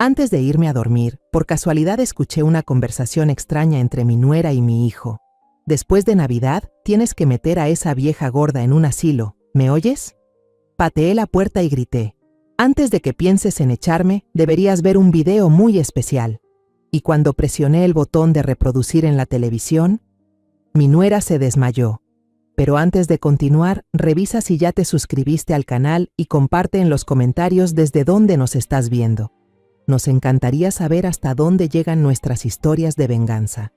Antes de irme a dormir, por casualidad escuché una conversación extraña entre mi nuera y mi hijo. Después de Navidad, tienes que meter a esa vieja gorda en un asilo, ¿me oyes? Pateé la puerta y grité: antes de que pienses en echarme, deberías ver un video muy especial. Y cuando presioné el botón de reproducir en la televisión, mi nuera se desmayó. Pero antes de continuar, revisa si ya te suscribiste al canal y comparte en los comentarios desde dónde nos estás viendo. Nos encantaría saber hasta dónde llegan nuestras historias de venganza.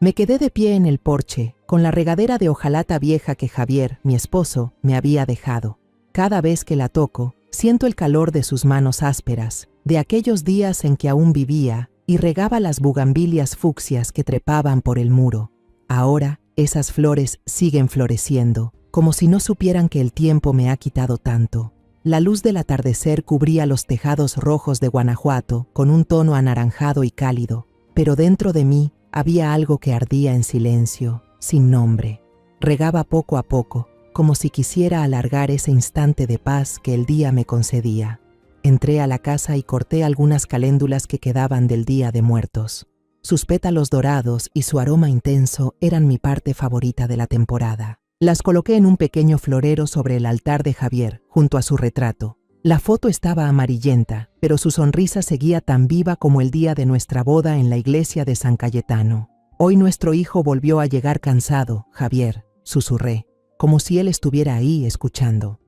Me quedé de pie en el porche, con la regadera de hojalata vieja que Javier, mi esposo, me había dejado. Cada vez que la toco, siento el calor de sus manos ásperas, de aquellos días en que aún vivía y regaba las bugambilias fucsias que trepaban por el muro. Ahora, esas flores siguen floreciendo, como si no supieran que el tiempo me ha quitado tanto. La luz del atardecer cubría los tejados rojos de Guanajuato con un tono anaranjado y cálido, pero dentro de mí había algo que ardía en silencio, sin nombre. Regaba poco a poco, como si quisiera alargar ese instante de paz que el día me concedía. Entré a la casa y corté algunas caléndulas que quedaban del Día de Muertos. Sus pétalos dorados y su aroma intenso eran mi parte favorita de la temporada. Las coloqué en un pequeño florero sobre el altar de Javier, junto a su retrato. La foto estaba amarillenta, pero su sonrisa seguía tan viva como el día de nuestra boda en la iglesia de San Cayetano. Hoy nuestro hijo volvió a llegar cansado, Javier, susurré, como si él estuviera ahí escuchando.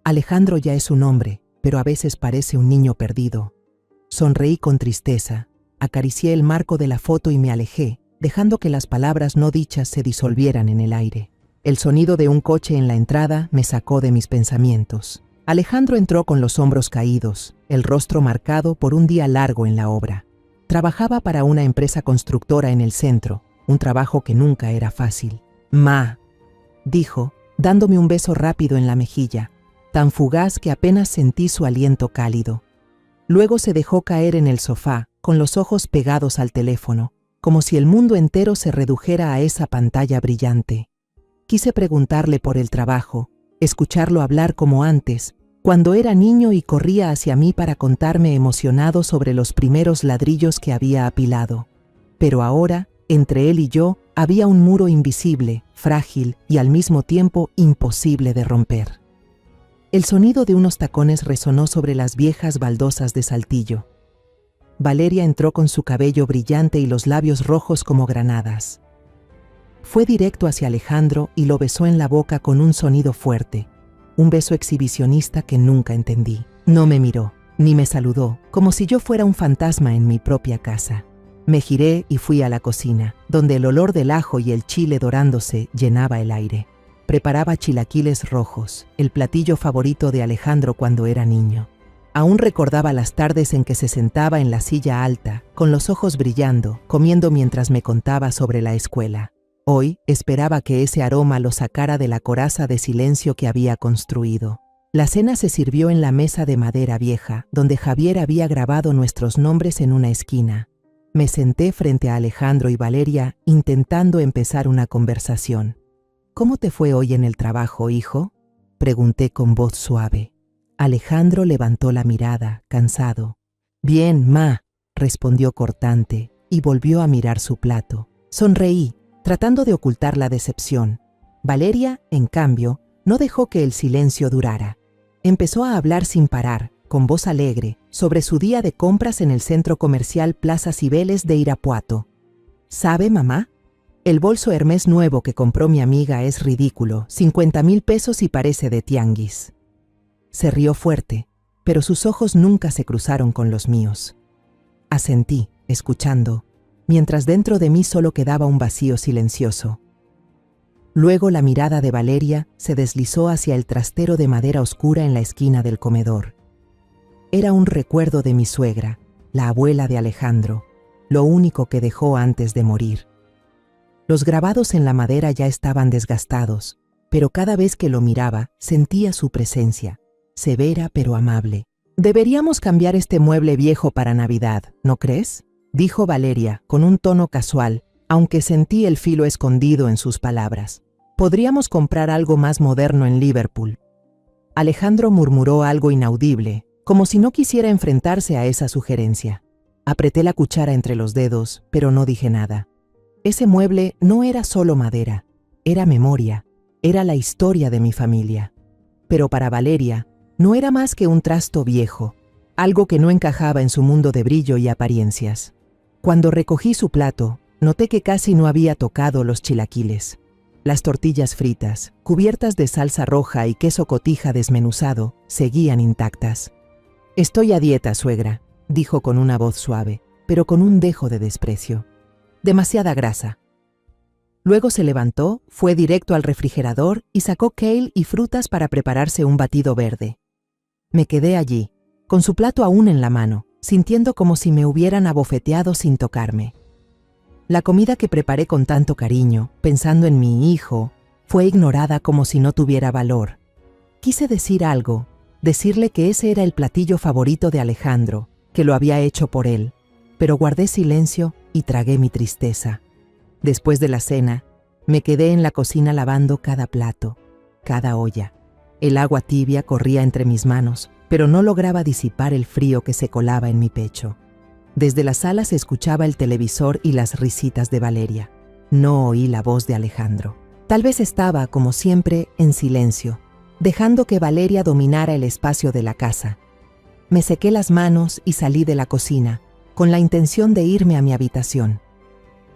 Alejandro ya es un hombre, pero a veces parece un niño perdido. Sonreí con tristeza, acaricié el marco de la foto y me alejé, dejando que las palabras no dichas se disolvieran en el aire. El sonido de un coche en la entrada me sacó de mis pensamientos. Alejandro entró con los hombros caídos, el rostro marcado por un día largo en la obra. Trabajaba para una empresa constructora en el centro, un trabajo que nunca era fácil. «Ma», dijo, dándome un beso rápido en la mejilla, tan fugaz que apenas sentí su aliento cálido. Luego se dejó caer en el sofá, con los ojos pegados al teléfono, como si el mundo entero se redujera a esa pantalla brillante. Quise preguntarle por el trabajo, escucharlo hablar como antes, cuando era niño y corría hacia mí para contarme emocionado sobre los primeros ladrillos que había apilado. Pero ahora, entre él y yo, había un muro invisible, frágil y al mismo tiempo imposible de romper. El sonido de unos tacones resonó sobre las viejas baldosas de Saltillo. Valeria entró con su cabello brillante y los labios rojos como granadas. Fue directo hacia Alejandro y lo besó en la boca con un sonido fuerte, un beso exhibicionista que nunca entendí. No me miró, ni me saludó, como si yo fuera un fantasma en mi propia casa. Me giré y fui a la cocina, donde el olor del ajo y el chile dorándose llenaba el aire. Preparaba chilaquiles rojos, el platillo favorito de Alejandro cuando era niño. Aún recordaba las tardes en que se sentaba en la silla alta, con los ojos brillando, comiendo mientras me contaba sobre la escuela. Hoy esperaba que ese aroma lo sacara de la coraza de silencio que había construido. La cena se sirvió en la mesa de madera vieja, donde Javier había grabado nuestros nombres en una esquina. Me senté frente a Alejandro y Valeria, intentando empezar una conversación. «¿Cómo te fue hoy en el trabajo, hijo?», pregunté con voz suave. Alejandro levantó la mirada, cansado. «Bien, ma», respondió cortante, y volvió a mirar su plato. Sonreí, tratando de ocultar la decepción. Valeria, en cambio, no dejó que el silencio durara. Empezó a hablar sin parar, con voz alegre, sobre su día de compras en el centro comercial Plaza Cibeles de Irapuato. «¿Sabe, mamá? El bolso Hermès nuevo que compró mi amiga es ridículo, 50,000 pesos y parece de tianguis». Se rió fuerte, pero sus ojos nunca se cruzaron con los míos. Asentí, escuchando, mientras dentro de mí solo quedaba un vacío silencioso. Luego la mirada de Valeria se deslizó hacia el trastero de madera oscura en la esquina del comedor. Era un recuerdo de mi suegra, la abuela de Alejandro, lo único que dejó antes de morir. Los grabados en la madera ya estaban desgastados, pero cada vez que lo miraba sentía su presencia, severa pero amable. «Deberíamos cambiar este mueble viejo para Navidad, ¿no crees?», dijo Valeria con un tono casual, aunque sentí el filo escondido en sus palabras. «Podríamos comprar algo más moderno en Liverpool». Alejandro murmuró algo inaudible, como si no quisiera enfrentarse a esa sugerencia. Apreté la cuchara entre los dedos, pero no dije nada. Ese mueble no era solo madera, era memoria, era la historia de mi familia. Pero para Valeria, no era más que un trasto viejo, algo que no encajaba en su mundo de brillo y apariencias. Cuando recogí su plato, noté que casi no había tocado los chilaquiles. Las tortillas fritas, cubiertas de salsa roja y queso cotija desmenuzado, seguían intactas. «Estoy a dieta, suegra», dijo con una voz suave, pero con un dejo de desprecio. «Demasiada grasa». Luego se levantó, fue directo al refrigerador y sacó kale y frutas para prepararse un batido verde. Me quedé allí, con su plato aún en la mano, sintiendo como si me hubieran abofeteado sin tocarme. La comida que preparé con tanto cariño, pensando en mi hijo, fue ignorada como si no tuviera valor. Quise decir algo, decirle que ese era el platillo favorito de Alejandro, que lo había hecho por él, pero guardé silencio y tragué mi tristeza. Después de la cena, me quedé en la cocina lavando cada plato, cada olla. El agua tibia corría entre mis manos, pero no lograba disipar el frío que se colaba en mi pecho. Desde la sala se escuchaba el televisor y las risitas de Valeria. No oí la voz de Alejandro. Tal vez estaba, como siempre, en silencio, dejando que Valeria dominara el espacio de la casa. Me sequé las manos y salí de la cocina, con la intención de irme a mi habitación.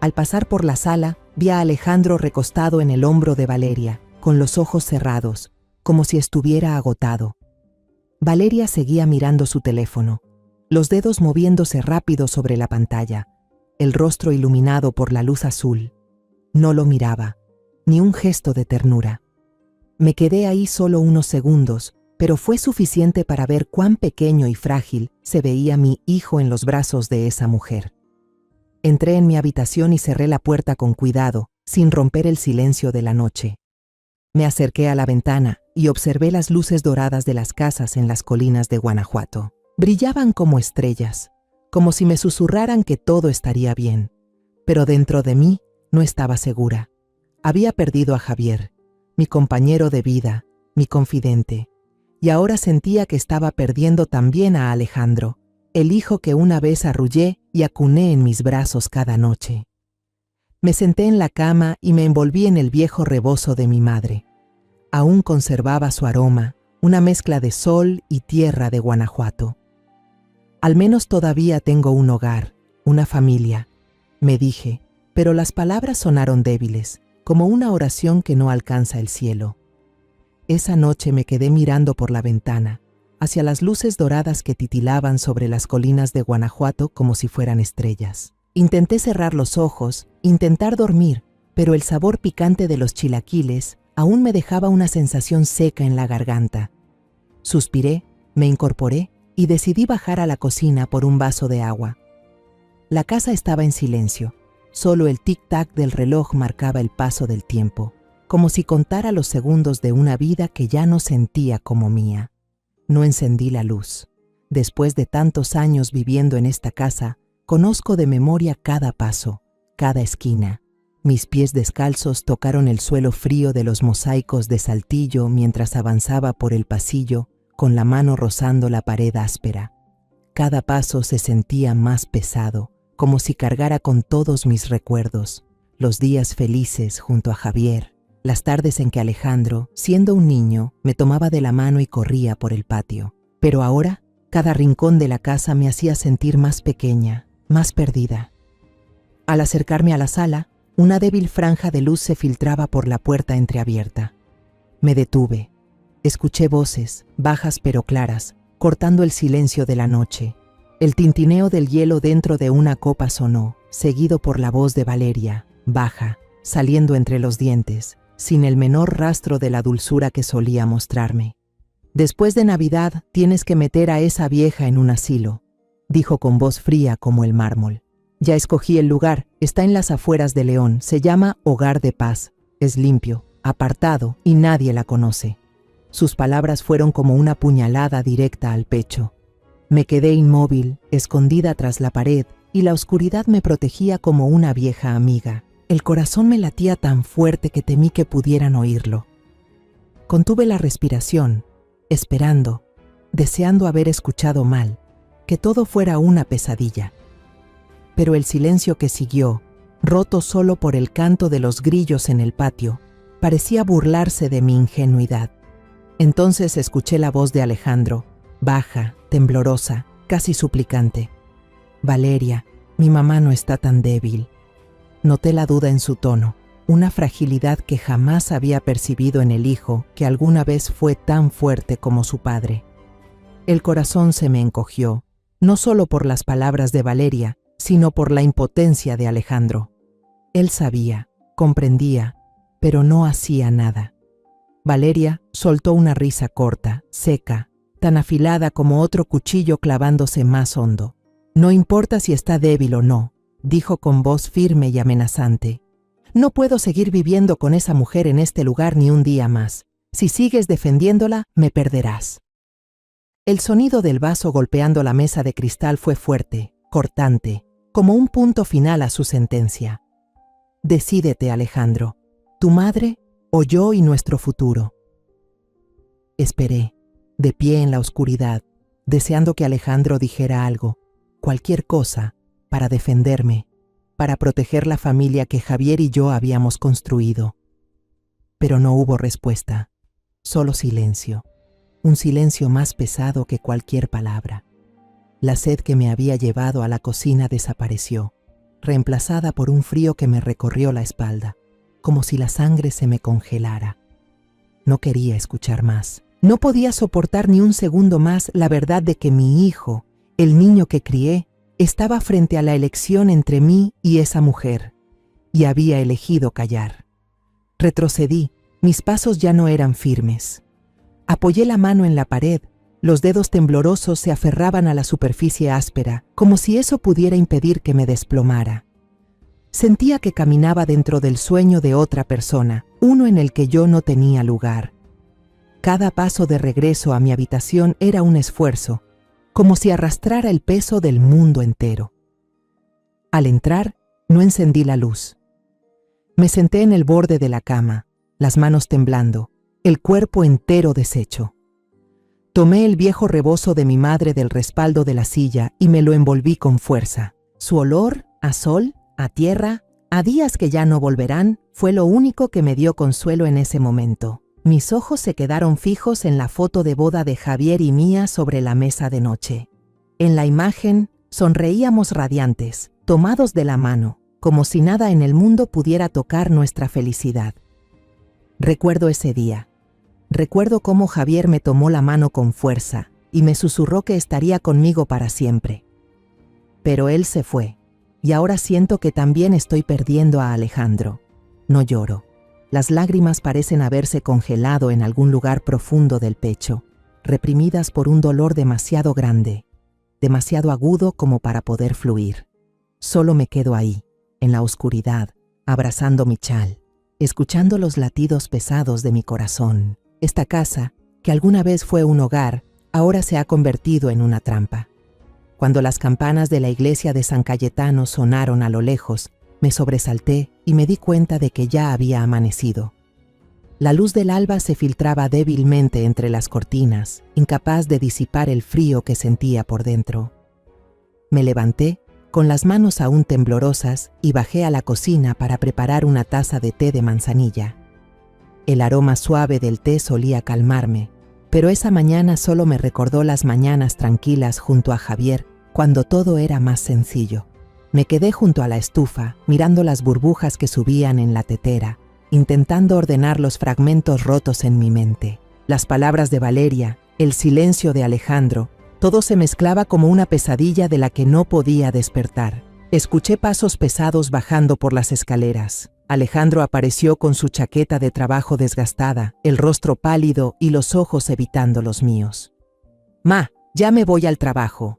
Al pasar por la sala, vi a Alejandro recostado en el hombro de Valeria, con los ojos cerrados, como si estuviera agotado. Valeria seguía mirando su teléfono, los dedos moviéndose rápido sobre la pantalla, el rostro iluminado por la luz azul. No lo miraba, ni un gesto de ternura. Me quedé ahí solo unos segundos, pero fue suficiente para ver cuán pequeño y frágil se veía mi hijo en los brazos de esa mujer. Entré en mi habitación y cerré la puerta con cuidado, sin romper el silencio de la noche. Me acerqué a la ventana y observé las luces doradas de las casas en las colinas de Guanajuato. Brillaban como estrellas, como si me susurraran que todo estaría bien. Pero dentro de mí no estaba segura. Había perdido a Javier, mi compañero de vida, mi confidente, y ahora sentía que estaba perdiendo también a Alejandro, el hijo que una vez arrullé y acuné en mis brazos cada noche. Me senté en la cama y me envolví en el viejo rebozo de mi madre. Aún conservaba su aroma, una mezcla de sol y tierra de Guanajuato. Al menos todavía tengo un hogar, una familia, me dije, pero las palabras sonaron débiles, como una oración que no alcanza el cielo. Esa noche me quedé mirando por la ventana, hacia las luces doradas que titilaban sobre las colinas de Guanajuato como si fueran estrellas. Intenté cerrar los ojos, intentar dormir, pero el sabor picante de los chilaquiles aún me dejaba una sensación seca en la garganta. Suspiré, me incorporé y decidí bajar a la cocina por un vaso de agua. La casa estaba en silencio, solo el tic-tac del reloj marcaba el paso del tiempo, como si contara los segundos de una vida que ya no sentía como mía. No encendí la luz. Después de tantos años viviendo en esta casa, conozco de memoria cada paso, cada esquina. Mis pies descalzos tocaron el suelo frío de los mosaicos de Saltillo mientras avanzaba por el pasillo, con la mano rozando la pared áspera. Cada paso se sentía más pesado, como si cargara con todos mis recuerdos, los días felices junto a Javier, las tardes en que Alejandro, siendo un niño, me tomaba de la mano y corría por el patio. Pero ahora, cada rincón de la casa me hacía sentir más pequeña, más perdida. Al acercarme a la sala, una débil franja de luz se filtraba por la puerta entreabierta. Me detuve. Escuché voces, bajas pero claras, cortando el silencio de la noche. El tintineo del hielo dentro de una copa sonó, seguido por la voz de Valeria, baja, saliendo entre los dientes, sin el menor rastro de la dulzura que solía mostrarme. «Después de Navidad tienes que meter a esa vieja en un asilo», dijo con voz fría como el mármol. «Ya escogí el lugar, está en las afueras de León, se llama Hogar de Paz, es limpio, apartado y nadie la conoce». Sus palabras fueron como una puñalada directa al pecho. Me quedé inmóvil, escondida tras la pared, y la oscuridad me protegía como una vieja amiga. El corazón me latía tan fuerte que temí que pudieran oírlo. Contuve la respiración, esperando, deseando haber escuchado mal, que todo fuera una pesadilla. Pero el silencio que siguió, roto solo por el canto de los grillos en el patio, parecía burlarse de mi ingenuidad. Entonces escuché la voz de Alejandro, baja, temblorosa, casi suplicante. «Valeria, mi mamá no está tan débil». Noté la duda en su tono, una fragilidad que jamás había percibido en el hijo que alguna vez fue tan fuerte como su padre. El corazón se me encogió, no solo por las palabras de Valeria, sino por la impotencia de Alejandro. Él sabía, comprendía, pero no hacía nada. Valeria soltó una risa corta, seca, tan afilada como otro cuchillo clavándose más hondo. «No importa si está débil o no», dijo con voz firme y amenazante. «No puedo seguir viviendo con esa mujer en este lugar ni un día más. Si sigues defendiéndola, me perderás». El sonido del vaso golpeando la mesa de cristal fue fuerte, cortante, como un punto final a su sentencia. «Decídete, Alejandro, tu madre o yo y nuestro futuro». Esperé, de pie en la oscuridad, deseando que Alejandro dijera algo, cualquier cosa, para defenderme, para proteger la familia que Javier y yo habíamos construido. Pero no hubo respuesta, solo silencio, un silencio más pesado que cualquier palabra. La sed que me había llevado a la cocina desapareció, reemplazada por un frío que me recorrió la espalda, como si la sangre se me congelara. No quería escuchar más. No podía soportar ni un segundo más la verdad de que mi hijo, el niño que crié, estaba frente a la elección entre mí y esa mujer, y había elegido callar. Retrocedí, mis pasos ya no eran firmes. Apoyé la mano en la pared, los dedos temblorosos se aferraban a la superficie áspera, como si eso pudiera impedir que me desplomara. Sentía que caminaba dentro del sueño de otra persona, uno en el que yo no tenía lugar. Cada paso de regreso a mi habitación era un esfuerzo, como si arrastrara el peso del mundo entero. Al entrar, no encendí la luz. Me senté en el borde de la cama, las manos temblando, el cuerpo entero deshecho. Tomé el viejo rebozo de mi madre del respaldo de la silla y me lo envolví con fuerza. Su olor, a sol, a tierra, a días que ya no volverán, fue lo único que me dio consuelo en ese momento. Mis ojos se quedaron fijos en la foto de boda de Javier y mía sobre la mesa de noche. En la imagen, sonreíamos radiantes, tomados de la mano, como si nada en el mundo pudiera tocar nuestra felicidad. Recuerdo ese día. Recuerdo cómo Javier me tomó la mano con fuerza y me susurró que estaría conmigo para siempre. Pero él se fue, y ahora siento que también estoy perdiendo a Alejandro. No lloro. Las lágrimas parecen haberse congelado en algún lugar profundo del pecho, reprimidas por un dolor demasiado grande, demasiado agudo como para poder fluir. Solo me quedo ahí, en la oscuridad, abrazando mi chal, escuchando los latidos pesados de mi corazón. Esta casa, que alguna vez fue un hogar, ahora se ha convertido en una trampa. Cuando las campanas de la iglesia de San Cayetano sonaron a lo lejos, me sobresalté y me di cuenta de que ya había amanecido. La luz del alba se filtraba débilmente entre las cortinas, incapaz de disipar el frío que sentía por dentro. Me levanté, con las manos aún temblorosas, y bajé a la cocina para preparar una taza de té de manzanilla. El aroma suave del té solía calmarme, pero esa mañana solo me recordó las mañanas tranquilas junto a Javier, cuando todo era más sencillo. Me quedé junto a la estufa, mirando las burbujas que subían en la tetera, intentando ordenar los fragmentos rotos en mi mente. Las palabras de Valeria, el silencio de Alejandro, todo se mezclaba como una pesadilla de la que no podía despertar. Escuché pasos pesados bajando por las escaleras. Alejandro apareció con su chaqueta de trabajo desgastada, el rostro pálido y los ojos evitando los míos. «Ma, ya me voy al trabajo»,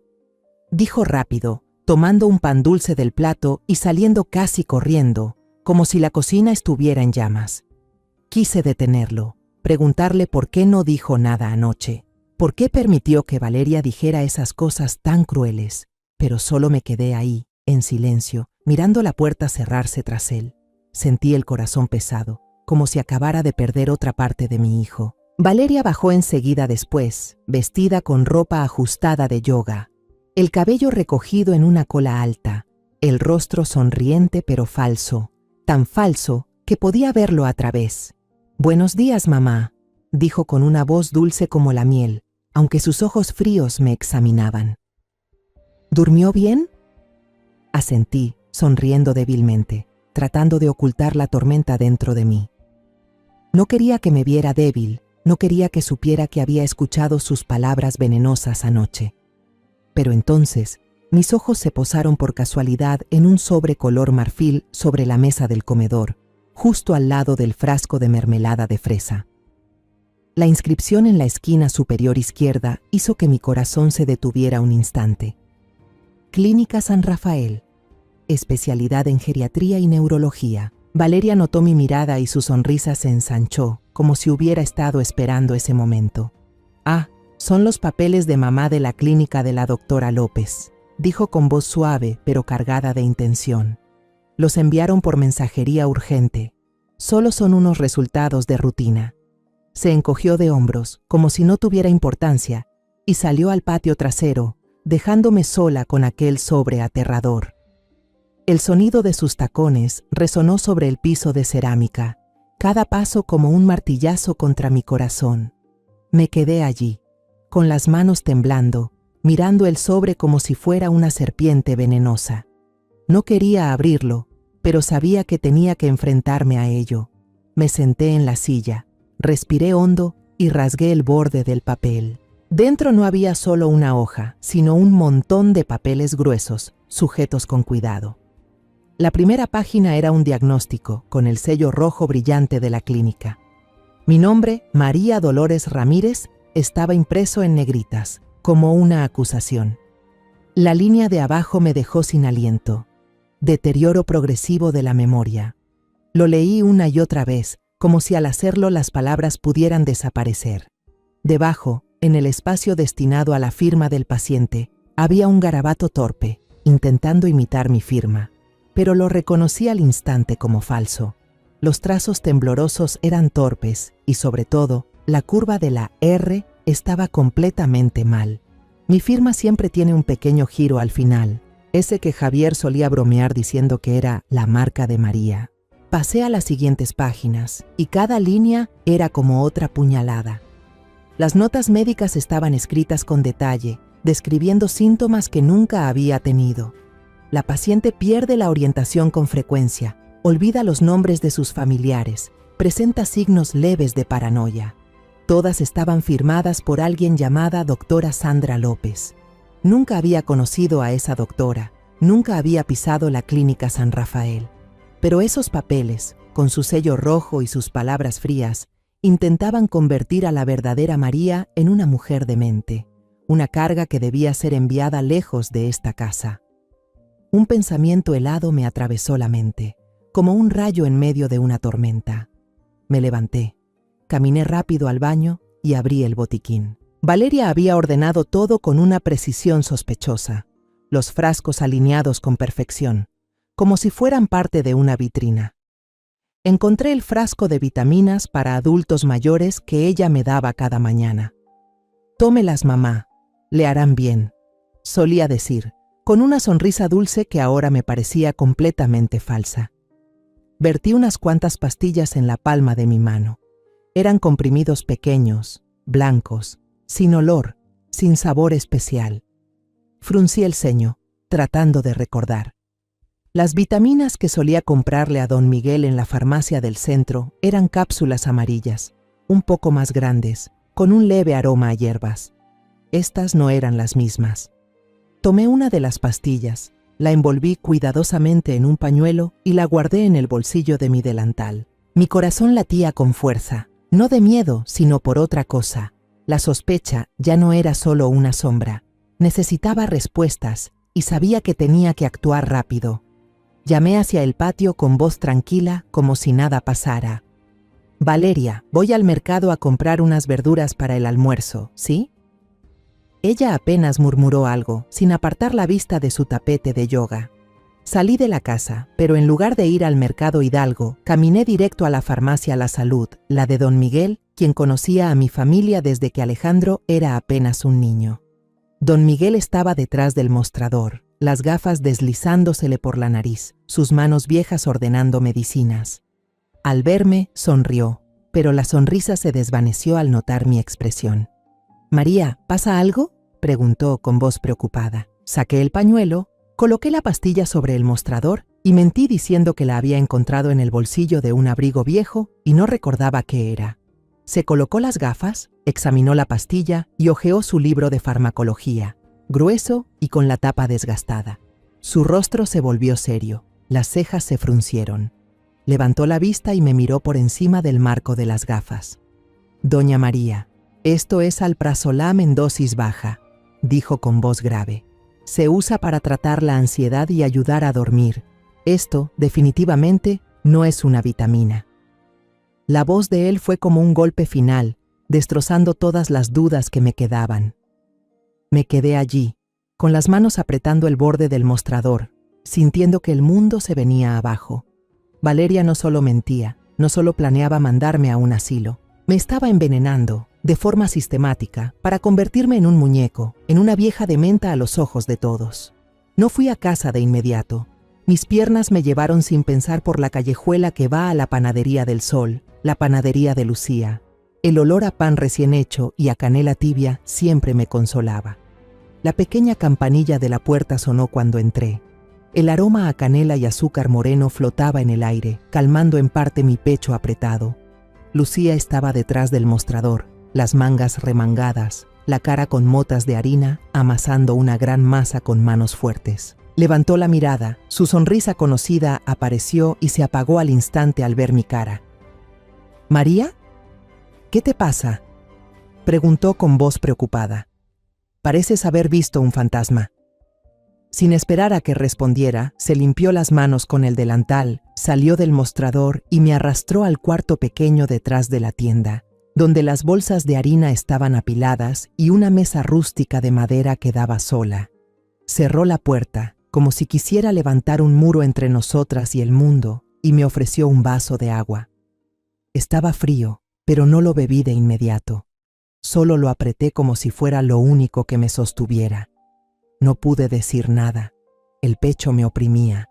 dijo rápido, tomando un pan dulce del plato y saliendo casi corriendo, como si la cocina estuviera en llamas. Quise detenerlo, preguntarle por qué no dijo nada anoche, por qué permitió que Valeria dijera esas cosas tan crueles, pero solo me quedé ahí, en silencio, mirando la puerta cerrarse tras él. Sentí el corazón pesado, como si acabara de perder otra parte de mi hijo. Valeria bajó enseguida después, vestida con ropa ajustada de yoga, el cabello recogido en una cola alta, el rostro sonriente pero falso, tan falso que podía verlo a través. «Buenos días, mamá», dijo con una voz dulce como la miel, aunque sus ojos fríos me examinaban. «¿Durmió bien?». Asentí, sonriendo débilmente, tratando de ocultar la tormenta dentro de mí. No quería que me viera débil, no quería que supiera que había escuchado sus palabras venenosas anoche. Pero entonces, mis ojos se posaron por casualidad en un sobre color marfil sobre la mesa del comedor, justo al lado del frasco de mermelada de fresa. La inscripción en la esquina superior izquierda hizo que mi corazón se detuviera un instante. Clínica San Rafael, especialidad en geriatría y neurología. Valeria notó mi mirada y su sonrisa se ensanchó, como si hubiera estado esperando ese momento. «Ah, son los papeles de mamá de la clínica de la doctora López», dijo con voz suave pero cargada de intención. «Los enviaron por mensajería urgente. Solo son unos resultados de rutina». Se encogió de hombros, como si no tuviera importancia, y salió al patio trasero, dejándome sola con aquel sobre aterrador. El sonido de sus tacones resonó sobre el piso de cerámica, cada paso como un martillazo contra mi corazón. Me quedé allí, con las manos temblando, mirando el sobre como si fuera una serpiente venenosa. No quería abrirlo, pero sabía que tenía que enfrentarme a ello. Me senté en la silla, respiré hondo y rasgué el borde del papel. Dentro no había solo una hoja, sino un montón de papeles gruesos, sujetos con cuidado. La primera página era un diagnóstico, con el sello rojo brillante de la clínica. Mi nombre, María Dolores Ramírez, estaba impreso en negritas, como una acusación. La línea de abajo me dejó sin aliento. Deterioro progresivo de la memoria. Lo leí una y otra vez, como si al hacerlo las palabras pudieran desaparecer. Debajo, en el espacio destinado a la firma del paciente, había un garabato torpe, intentando imitar mi firma. Pero lo reconocí al instante como falso. Los trazos temblorosos eran torpes y, sobre todo, la curva de la R estaba completamente mal. Mi firma siempre tiene un pequeño giro al final, ese que Javier solía bromear diciendo que era la marca de María. Pasé a las siguientes páginas y cada línea era como otra puñalada. Las notas médicas estaban escritas con detalle, describiendo síntomas que nunca había tenido. La paciente pierde la orientación con frecuencia, olvida los nombres de sus familiares, presenta signos leves de paranoia. Todas estaban firmadas por alguien llamada doctora Sandra López. Nunca había conocido a esa doctora, nunca había pisado la clínica San Rafael. Pero esos papeles, con su sello rojo y sus palabras frías, intentaban convertir a la verdadera María en una mujer demente, una carga que debía ser enviada lejos de esta casa. Un pensamiento helado me atravesó la mente, como un rayo en medio de una tormenta. Me levanté, caminé rápido al baño y abrí el botiquín. Valeria había ordenado todo con una precisión sospechosa, los frascos alineados con perfección, como si fueran parte de una vitrina. Encontré el frasco de vitaminas para adultos mayores que ella me daba cada mañana. «Tómelas, mamá, le harán bien», solía decir, con una sonrisa dulce que ahora me parecía completamente falsa. Vertí unas cuantas pastillas en la palma de mi mano. Eran comprimidos pequeños, blancos, sin olor, sin sabor especial. Fruncí el ceño, tratando de recordar. Las vitaminas que solía comprarle a don Miguel en la farmacia del centro eran cápsulas amarillas, un poco más grandes, con un leve aroma a hierbas. Estas no eran las mismas. Tomé una de las pastillas, la envolví cuidadosamente en un pañuelo y la guardé en el bolsillo de mi delantal. Mi corazón latía con fuerza, no de miedo, sino por otra cosa. La sospecha ya no era solo una sombra. Necesitaba respuestas y sabía que tenía que actuar rápido. Llamé hacia el patio con voz tranquila, como si nada pasara. «Valeria, voy al mercado a comprar unas verduras para el almuerzo, ¿sí?» Ella apenas murmuró algo, sin apartar la vista de su tapete de yoga. Salí de la casa, pero en lugar de ir al mercado Hidalgo, caminé directo a la farmacia La Salud, la de don Miguel, quien conocía a mi familia desde que Alejandro era apenas un niño. Don Miguel estaba detrás del mostrador, las gafas deslizándosele por la nariz, sus manos viejas ordenando medicinas. Al verme, sonrió, pero la sonrisa se desvaneció al notar mi expresión. «María, ¿pasa algo?», preguntó con voz preocupada. Saqué el pañuelo, coloqué la pastilla sobre el mostrador y mentí diciendo que la había encontrado en el bolsillo de un abrigo viejo y no recordaba qué era. Se colocó las gafas, examinó la pastilla y hojeó su libro de farmacología, grueso y con la tapa desgastada. Su rostro se volvió serio, las cejas se fruncieron. Levantó la vista y me miró por encima del marco de las gafas. «Doña María, esto es alprazolam en dosis baja», dijo con voz grave. «Se usa para tratar la ansiedad y ayudar a dormir. Esto, definitivamente, no es una vitamina». La voz de él fue como un golpe final, destrozando todas las dudas que me quedaban. Me quedé allí, con las manos apretando el borde del mostrador, sintiendo que el mundo se venía abajo. Valeria no solo mentía, no solo planeaba mandarme a un asilo, me estaba envenenando, de forma sistemática, para convertirme en un muñeco, en una vieja dementa a los ojos de todos. No fui a casa de inmediato. Mis piernas me llevaron sin pensar por la callejuela que va a la panadería del Sol, la panadería de Lucía. El olor a pan recién hecho y a canela tibia siempre me consolaba. La pequeña campanilla de la puerta sonó cuando entré. El aroma a canela y azúcar moreno flotaba en el aire, calmando en parte mi pecho apretado. Lucía estaba detrás del mostrador, las mangas remangadas, la cara con motas de harina, amasando una gran masa con manos fuertes. Levantó la mirada, su sonrisa conocida apareció y se apagó al instante al ver mi cara. «¿María? ¿Qué te pasa?», preguntó con voz preocupada. «Pareces haber visto un fantasma». Sin esperar a que respondiera, se limpió las manos con el delantal, salió del mostrador y me arrastró al cuarto pequeño detrás de la tienda, donde las bolsas de harina estaban apiladas y una mesa rústica de madera quedaba sola. Cerró la puerta, como si quisiera levantar un muro entre nosotras y el mundo, y me ofreció un vaso de agua. Estaba frío, pero no lo bebí de inmediato. Solo lo apreté como si fuera lo único que me sostuviera. No pude decir nada. El pecho me oprimía.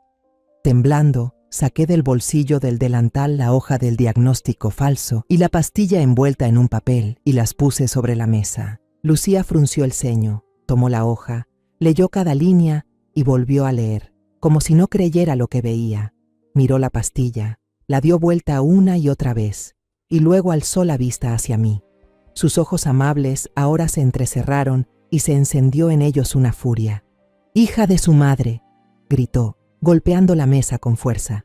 Temblando, saqué del bolsillo del delantal la hoja del diagnóstico falso y la pastilla envuelta en un papel y las puse sobre la mesa. Lucía frunció el ceño, tomó la hoja, leyó cada línea y volvió a leer, como si no creyera lo que veía. Miró la pastilla, la dio vuelta una y otra vez, y luego alzó la vista hacia mí. Sus ojos amables ahora se entrecerraron y se encendió en ellos una furia. «¡Hija de su madre!», gritó, golpeando la mesa con fuerza.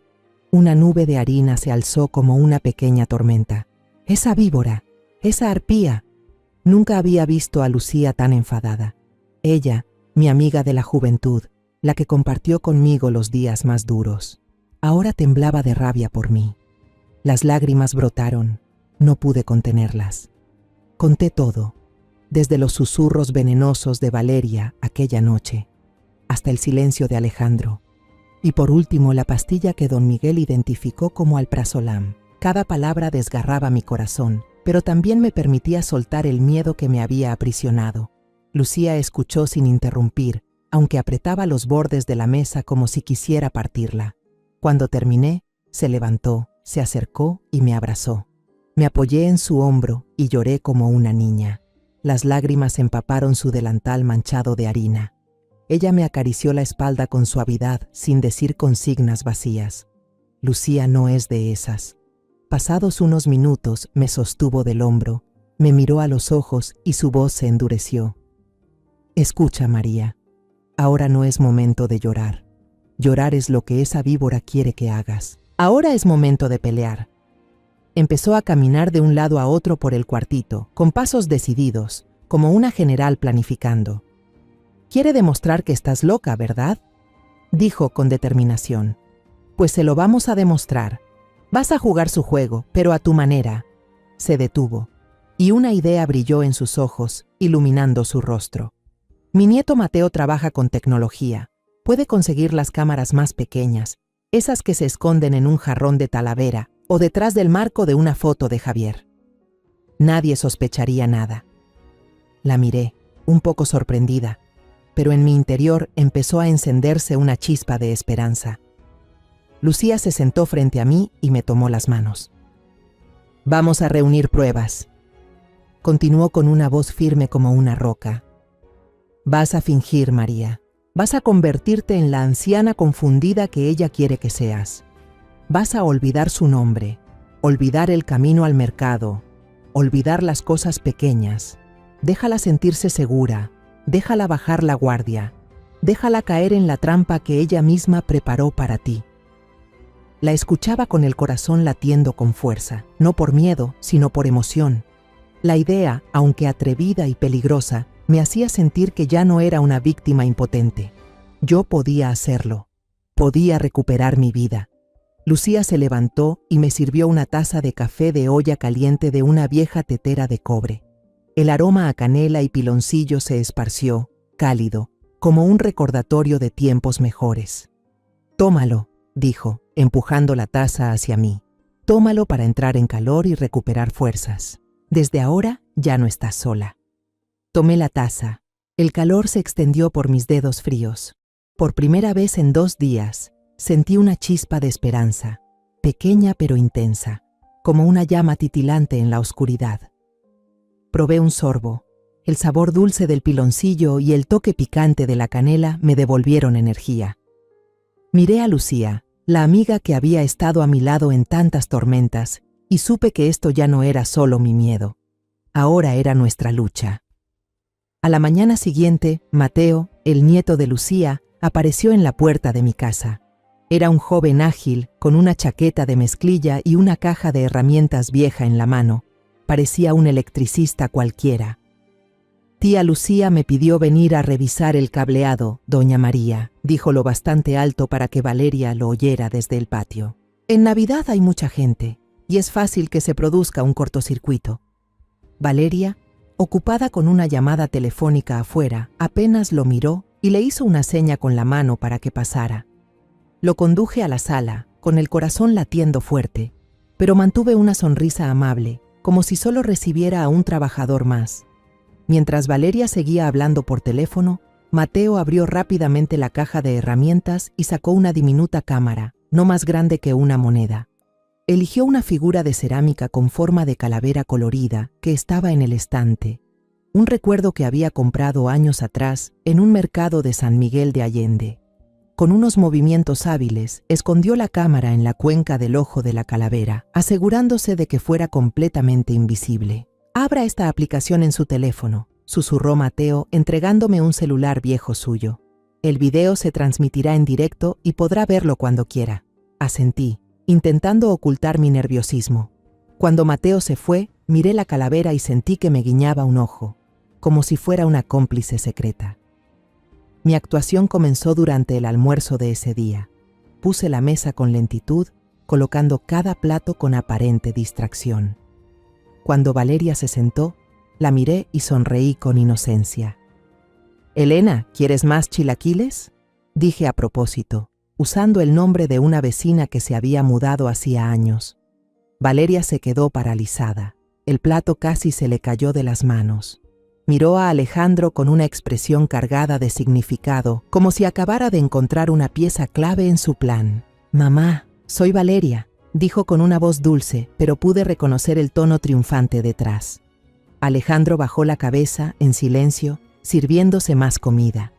Una nube de harina se alzó como una pequeña tormenta. «¡Esa víbora! ¡Esa arpía!». Nunca había visto a Lucía tan enfadada. Ella, mi amiga de la juventud, la que compartió conmigo los días más duros. Ahora temblaba de rabia por mí. Las lágrimas brotaron. No pude contenerlas. Conté todo, desde los susurros venenosos de Valeria aquella noche, hasta el silencio de Alejandro, y por último la pastilla que don Miguel identificó como alprazolam. Cada palabra desgarraba mi corazón, pero también me permitía soltar el miedo que me había aprisionado. Lucía escuchó sin interrumpir, aunque apretaba los bordes de la mesa como si quisiera partirla. Cuando terminé, se levantó, se acercó y me abrazó. Me apoyé en su hombro y lloré como una niña. Las lágrimas empaparon su delantal manchado de harina. Ella me acarició la espalda con suavidad, sin decir consignas vacías. Lucía no es de esas. Pasados unos minutos, me sostuvo del hombro, me miró a los ojos y su voz se endureció. «Escucha, María, ahora no es momento de llorar. Llorar es lo que esa víbora quiere que hagas. Ahora es momento de pelear». Empezó a caminar de un lado a otro por el cuartito, con pasos decididos, como una general planificando. «Quiere demostrar que estás loca, ¿verdad?», dijo con determinación. «Pues se lo vamos a demostrar. Vas a jugar su juego, pero a tu manera». Se detuvo, y una idea brilló en sus ojos, iluminando su rostro. «Mi nieto Mateo trabaja con tecnología. Puede conseguir las cámaras más pequeñas, esas que se esconden en un jarrón de Talavera o detrás del marco de una foto de Javier. Nadie sospecharía nada. La miré, un poco sorprendida, pero en mi interior empezó a encenderse una chispa de esperanza. Lucía se sentó frente a mí y me tomó las manos. «Vamos a reunir pruebas», continuó con una voz firme como una roca. «Vas a fingir, María. Vas a convertirte en la anciana confundida que ella quiere que seas. Vas a olvidar su nombre, olvidar el camino al mercado, olvidar las cosas pequeñas. Déjala sentirse segura, déjala bajar la guardia, déjala caer en la trampa que ella misma preparó para ti». La escuchaba con el corazón latiendo con fuerza, no por miedo, sino por emoción. La idea, aunque atrevida y peligrosa, me hacía sentir que ya no era una víctima impotente. Yo podía hacerlo. Podía recuperar mi vida. Lucía se levantó y me sirvió una taza de café de olla caliente de una vieja tetera de cobre. El aroma a canela y piloncillo se esparció, cálido, como un recordatorio de tiempos mejores. «Tómalo», dijo, empujando la taza hacia mí. «Tómalo para entrar en calor y recuperar fuerzas. Desde ahora ya no estás sola». Tomé la taza. El calor se extendió por mis dedos fríos. Por primera vez en 2 días, sentí una chispa de esperanza, pequeña pero intensa, como una llama titilante en la oscuridad. Probé un sorbo. El sabor dulce del piloncillo y el toque picante de la canela me devolvieron energía. Miré a Lucía, la amiga que había estado a mi lado en tantas tormentas, y supe que esto ya no era solo mi miedo. Ahora era nuestra lucha. A la mañana siguiente, Mateo, el nieto de Lucía, apareció en la puerta de mi casa. Era un joven ágil, con una chaqueta de mezclilla y una caja de herramientas vieja en la mano. Parecía un electricista cualquiera. «Tía Lucía me pidió venir a revisar el cableado, doña María», dijo lo bastante alto para que Valeria lo oyera desde el patio. «En Navidad hay mucha gente, y es fácil que se produzca un cortocircuito». Valeria, ocupada con una llamada telefónica afuera, apenas lo miró y le hizo una seña con la mano para que pasara. Lo conduje a la sala, con el corazón latiendo fuerte, pero mantuve una sonrisa amable, como si solo recibiera a un trabajador más. Mientras Valeria seguía hablando por teléfono, Mateo abrió rápidamente la caja de herramientas y sacó una diminuta cámara, no más grande que una moneda. Eligió una figura de cerámica con forma de calavera colorida que estaba en el estante, un recuerdo que había comprado años atrás en un mercado de San Miguel de Allende. Con unos movimientos hábiles, escondió la cámara en la cuenca del ojo de la calavera, asegurándose de que fuera completamente invisible. «Abra esta aplicación en su teléfono», susurró Mateo, entregándome un celular viejo suyo. «El video se transmitirá en directo y podrá verlo cuando quiera». Asentí, intentando ocultar mi nerviosismo. Cuando Mateo se fue, miré la calavera y sentí que me guiñaba un ojo, como si fuera una cómplice secreta. Mi actuación comenzó durante el almuerzo de ese día. Puse la mesa con lentitud, colocando cada plato con aparente distracción. Cuando Valeria se sentó, la miré y sonreí con inocencia. «Elena, ¿quieres más chilaquiles?», dije a propósito, usando el nombre de una vecina que se había mudado hacía años. Valeria se quedó paralizada. El plato casi se le cayó de las manos. Miró a Alejandro con una expresión cargada de significado, como si acabara de encontrar una pieza clave en su plan. «Mamá, soy Valeria», dijo con una voz dulce, pero pude reconocer el tono triunfante detrás. Alejandro bajó la cabeza, en silencio, sirviéndose más comida.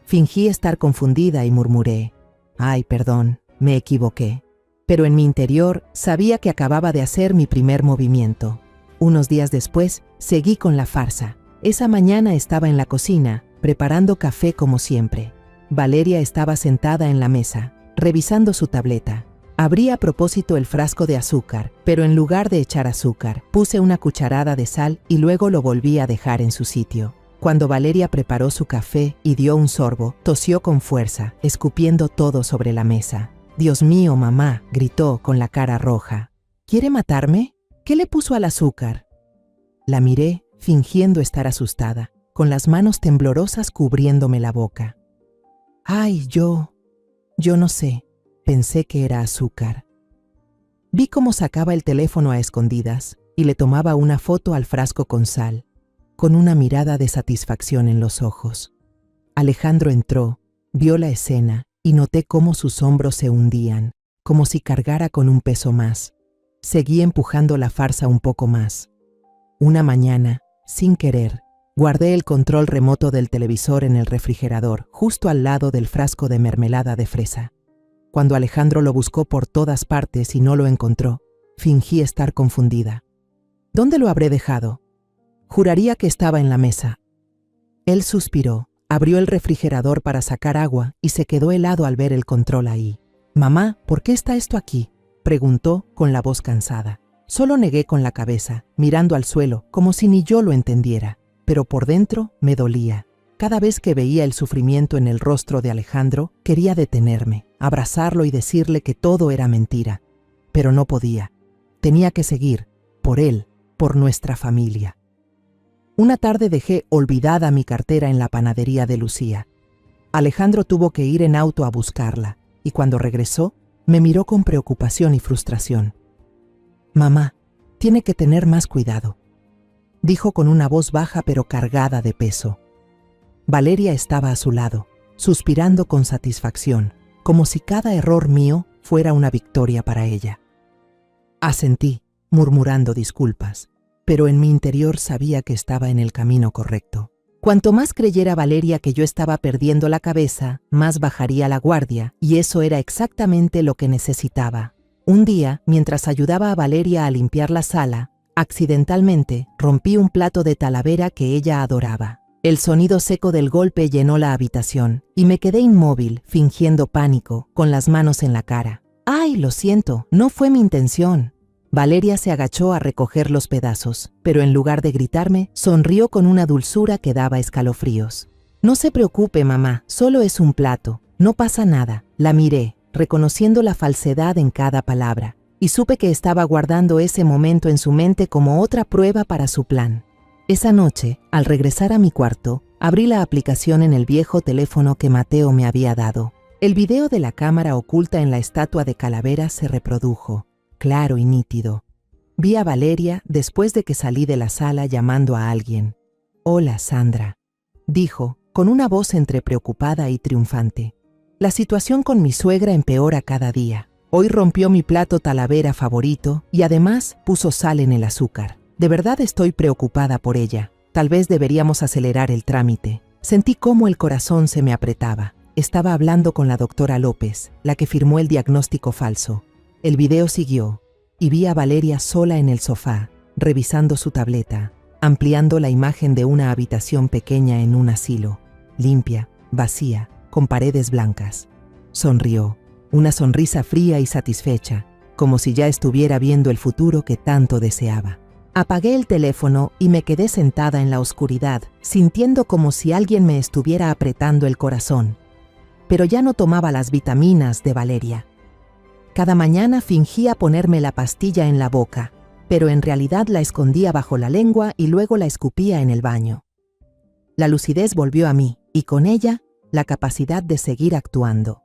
Fingí estar confundida y murmuré: «Ay, perdón, me equivoqué». Pero en mi interior sabía que acababa de hacer mi primer movimiento. Unos días después, seguí con la farsa. Esa mañana estaba en la cocina, preparando café como siempre. Valeria estaba sentada en la mesa, revisando su tableta. Abrí a propósito el frasco de azúcar, pero en lugar de echar azúcar, puse una cucharada de sal y luego lo volví a dejar en su sitio. Cuando Valeria preparó su café y dio un sorbo, tosió con fuerza, escupiendo todo sobre la mesa. «Dios mío, mamá», gritó con la cara roja. «¿Quiere matarme? ¿Qué le puso al azúcar?». La miré, fingiendo estar asustada, con las manos temblorosas cubriéndome la boca. Ay, yo no sé. Pensé que era azúcar. Vi cómo sacaba el teléfono a escondidas y le tomaba una foto al frasco con sal, con una mirada de satisfacción en los ojos. Alejandro entró, vio la escena y noté cómo sus hombros se hundían, como si cargara con un peso más. Seguí empujando la farsa un poco más. Una mañana, sin querer, guardé el control remoto del televisor en el refrigerador, justo al lado del frasco de mermelada de fresa. Cuando Alejandro lo buscó por todas partes y no lo encontró, fingí estar confundida. ¿Dónde lo habré dejado? Juraría que estaba en la mesa. Él suspiró, abrió el refrigerador para sacar agua y se quedó helado al ver el control ahí. «Mamá, ¿por qué está esto aquí?», preguntó con la voz cansada. Solo negué con la cabeza, mirando al suelo, como si ni yo lo entendiera. Pero por dentro me dolía. Cada vez que veía el sufrimiento en el rostro de Alejandro, quería detenerme, abrazarlo y decirle que todo era mentira. Pero no podía. Tenía que seguir, por él, por nuestra familia. Una tarde dejé olvidada mi cartera en la panadería de Lucía. Alejandro tuvo que ir en auto a buscarla, y cuando regresó, me miró con preocupación y frustración. «Mamá, tiene que tener más cuidado», dijo con una voz baja pero cargada de peso. Valeria estaba a su lado, suspirando con satisfacción, como si cada error mío fuera una victoria para ella. Asentí, murmurando disculpas, pero en mi interior sabía que estaba en el camino correcto. Cuanto más creyera Valeria que yo estaba perdiendo la cabeza, más bajaría la guardia, y eso era exactamente lo que necesitaba. Un día, mientras ayudaba a Valeria a limpiar la sala, accidentalmente rompí un plato de talavera que ella adoraba. El sonido seco del golpe llenó la habitación y me quedé inmóvil, fingiendo pánico, con las manos en la cara. «Ay, lo siento, no fue mi intención». Valeria se agachó a recoger los pedazos, pero en lugar de gritarme, sonrió con una dulzura que daba escalofríos. «No se preocupe, mamá, solo es un plato, no pasa nada». La miré, reconociendo la falsedad en cada palabra, y supe que estaba guardando ese momento en su mente como otra prueba para su plan. Esa noche, al regresar a mi cuarto, abrí la aplicación en el viejo teléfono que Mateo me había dado. El video de la cámara oculta en la estatua de calavera se reprodujo, claro y nítido. Vi a Valeria después de que salí de la sala llamando a alguien. «Hola, Sandra», dijo, con una voz entre preocupada y triunfante. «La situación con mi suegra empeora cada día. Hoy rompió mi plato talavera favorito y además puso sal en el azúcar. De verdad estoy preocupada por ella. Tal vez deberíamos acelerar el trámite». Sentí cómo el corazón se me apretaba. Estaba hablando con la doctora López, la que firmó el diagnóstico falso. El video siguió, y vi a Valeria sola en el sofá, revisando su tableta, ampliando la imagen de una habitación pequeña en un asilo, limpia, vacía, con paredes blancas. Sonrió, una sonrisa fría y satisfecha, como si ya estuviera viendo el futuro que tanto deseaba. Apagué el teléfono y me quedé sentada en la oscuridad, sintiendo como si alguien me estuviera apretando el corazón. Pero ya no tomaba las vitaminas de Valeria. Cada mañana fingía ponerme la pastilla en la boca, pero en realidad la escondía bajo la lengua y luego la escupía en el baño. La lucidez volvió a mí, y con ella, la capacidad de seguir actuando,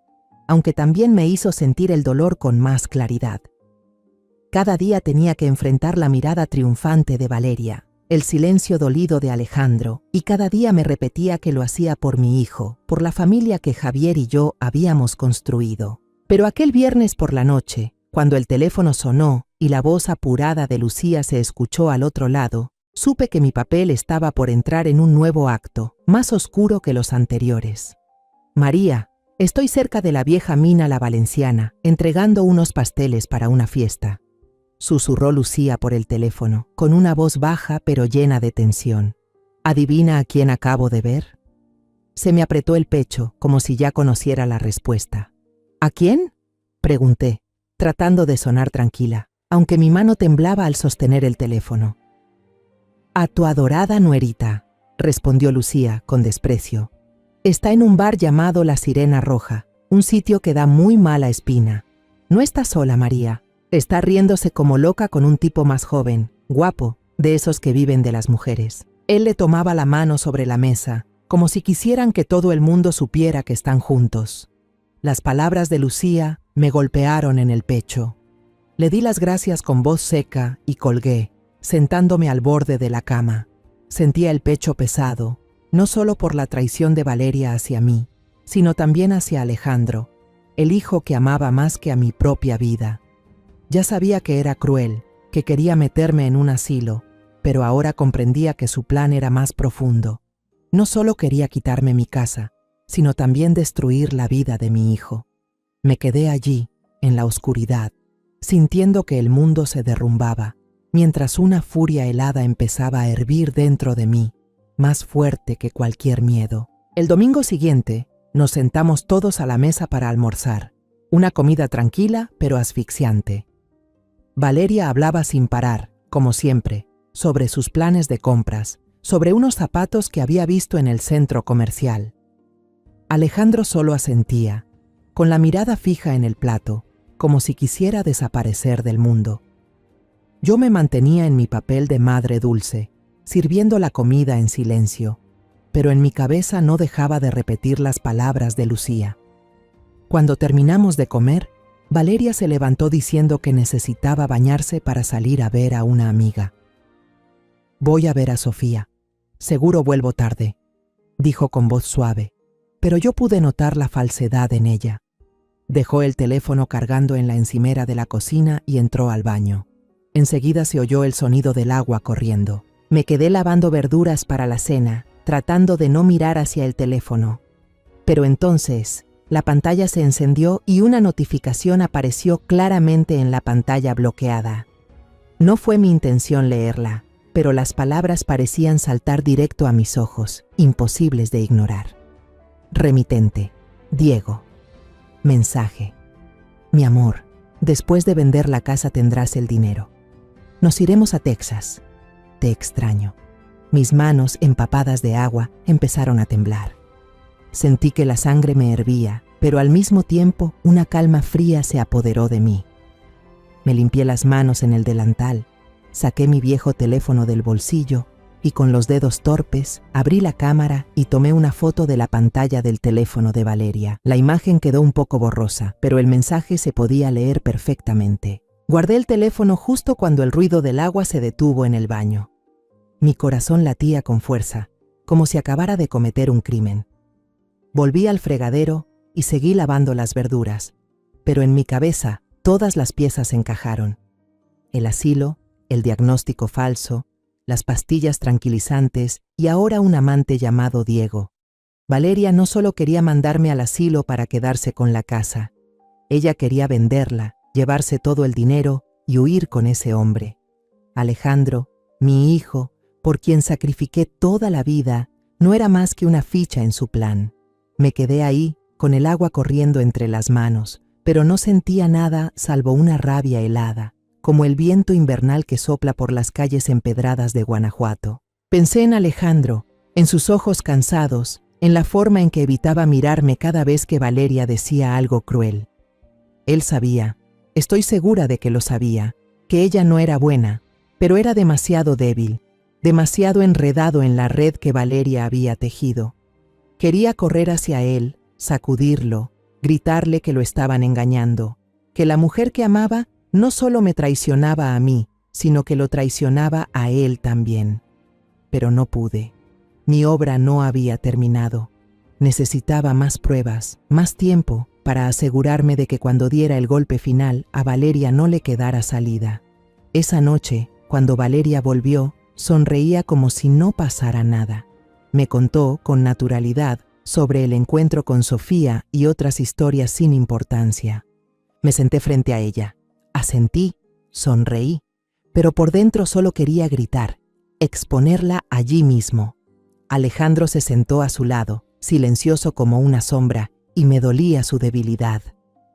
aunque también me hizo sentir el dolor con más claridad. Cada día tenía que enfrentar la mirada triunfante de Valeria, el silencio dolido de Alejandro, y cada día me repetía que lo hacía por mi hijo, por la familia que Javier y yo habíamos construido. Pero aquel viernes por la noche, cuando el teléfono sonó y la voz apurada de Lucía se escuchó al otro lado, supe que mi papel estaba por entrar en un nuevo acto, más oscuro que los anteriores. «María, estoy cerca de la vieja mina La Valenciana, entregando unos pasteles para una fiesta», susurró Lucía por el teléfono, con una voz baja pero llena de tensión. «¿Adivina a quién acabo de ver?». Se me apretó el pecho, como si ya conociera la respuesta. «¿A quién?», pregunté, tratando de sonar tranquila, aunque mi mano temblaba al sostener el teléfono. «A tu adorada nuerita», respondió Lucía con desprecio. «Está en un bar llamado La Sirena Roja, un sitio que da muy mala espina. No está sola, María. Está riéndose como loca con un tipo más joven, guapo, de esos que viven de las mujeres». Él le tomaba la mano sobre la mesa, como si quisieran que todo el mundo supiera que están juntos. Las palabras de Lucía me golpearon en el pecho. Le di las gracias con voz seca y colgué, sentándome al borde de la cama. Sentía el pecho pesado, no solo por la traición de Valeria hacia mí, sino también hacia Alejandro, el hijo que amaba más que a mi propia vida. Ya sabía que era cruel, que quería meterme en un asilo, pero ahora comprendía que su plan era más profundo. No solo quería quitarme mi casa, sino también destruir la vida de mi hijo. Me quedé allí, en la oscuridad, sintiendo que el mundo se derrumbaba, mientras una furia helada empezaba a hervir dentro de mí, más fuerte que cualquier miedo. El domingo siguiente, nos sentamos todos a la mesa para almorzar, una comida tranquila pero asfixiante. Valeria hablaba sin parar, como siempre, sobre sus planes de compras, sobre unos zapatos que había visto en el centro comercial. Alejandro solo asentía, con la mirada fija en el plato, como si quisiera desaparecer del mundo. Yo me mantenía en mi papel de madre dulce, sirviendo la comida en silencio, pero en mi cabeza no dejaba de repetir las palabras de Lucía. Cuando terminamos de comer, Valeria se levantó diciendo que necesitaba bañarse para salir a ver a una amiga. «Voy a ver a Sofía. Seguro vuelvo tarde», dijo con voz suave, pero yo pude notar la falsedad en ella. Dejó el teléfono cargando en la encimera de la cocina y entró al baño. Enseguida se oyó el sonido del agua corriendo. Me quedé lavando verduras para la cena, tratando de no mirar hacia el teléfono. Pero entonces, la pantalla se encendió y una notificación apareció claramente en la pantalla bloqueada. No fue mi intención leerla, pero las palabras parecían saltar directo a mis ojos, imposibles de ignorar. Remitente, Diego. Mensaje. Mi amor, después de vender la casa tendrás el dinero. Nos iremos a Texas. Te extraño. Mis manos, empapadas de agua, empezaron a temblar. Sentí que la sangre me hervía, pero al mismo tiempo una calma fría se apoderó de mí. Me limpié las manos en el delantal, saqué mi viejo teléfono del bolsillo y con los dedos torpes abrí la cámara y tomé una foto de la pantalla del teléfono de Valeria. La imagen quedó un poco borrosa, pero el mensaje se podía leer perfectamente. Guardé el teléfono justo cuando el ruido del agua se detuvo en el baño. Mi corazón latía con fuerza, como si acabara de cometer un crimen. Volví al fregadero y seguí lavando las verduras, pero en mi cabeza todas las piezas encajaron. El asilo, el diagnóstico falso, las pastillas tranquilizantes y ahora un amante llamado Diego. Valeria no solo quería mandarme al asilo para quedarse con la casa. Ella quería venderla, llevarse todo el dinero y huir con ese hombre. Alejandro, mi hijo, por quien sacrifiqué toda la vida, no era más que una ficha en su plan. Me quedé ahí, con el agua corriendo entre las manos, pero no sentía nada salvo una rabia helada, como el viento invernal que sopla por las calles empedradas de Guanajuato. Pensé en Alejandro, en sus ojos cansados, en la forma en que evitaba mirarme cada vez que Valeria decía algo cruel. Él sabía, estoy segura de que lo sabía, que ella no era buena, pero era demasiado débil, demasiado enredado en la red que Valeria había tejido. Quería correr hacia él, sacudirlo, gritarle que lo estaban engañando, que la mujer que amaba no solo me traicionaba a mí, sino que lo traicionaba a él también. Pero no pude. Mi obra no había terminado. Necesitaba más pruebas, más tiempo, para asegurarme de que cuando diera el golpe final a Valeria no le quedara salida. Esa noche, cuando Valeria volvió, sonreía como si no pasara nada. Me contó, con naturalidad, sobre el encuentro con Sofía y otras historias sin importancia. Me senté frente a ella. Asentí, sonreí, pero por dentro solo quería gritar, exponerla allí mismo. Alejandro se sentó a su lado, silencioso como una sombra, y me dolía su debilidad.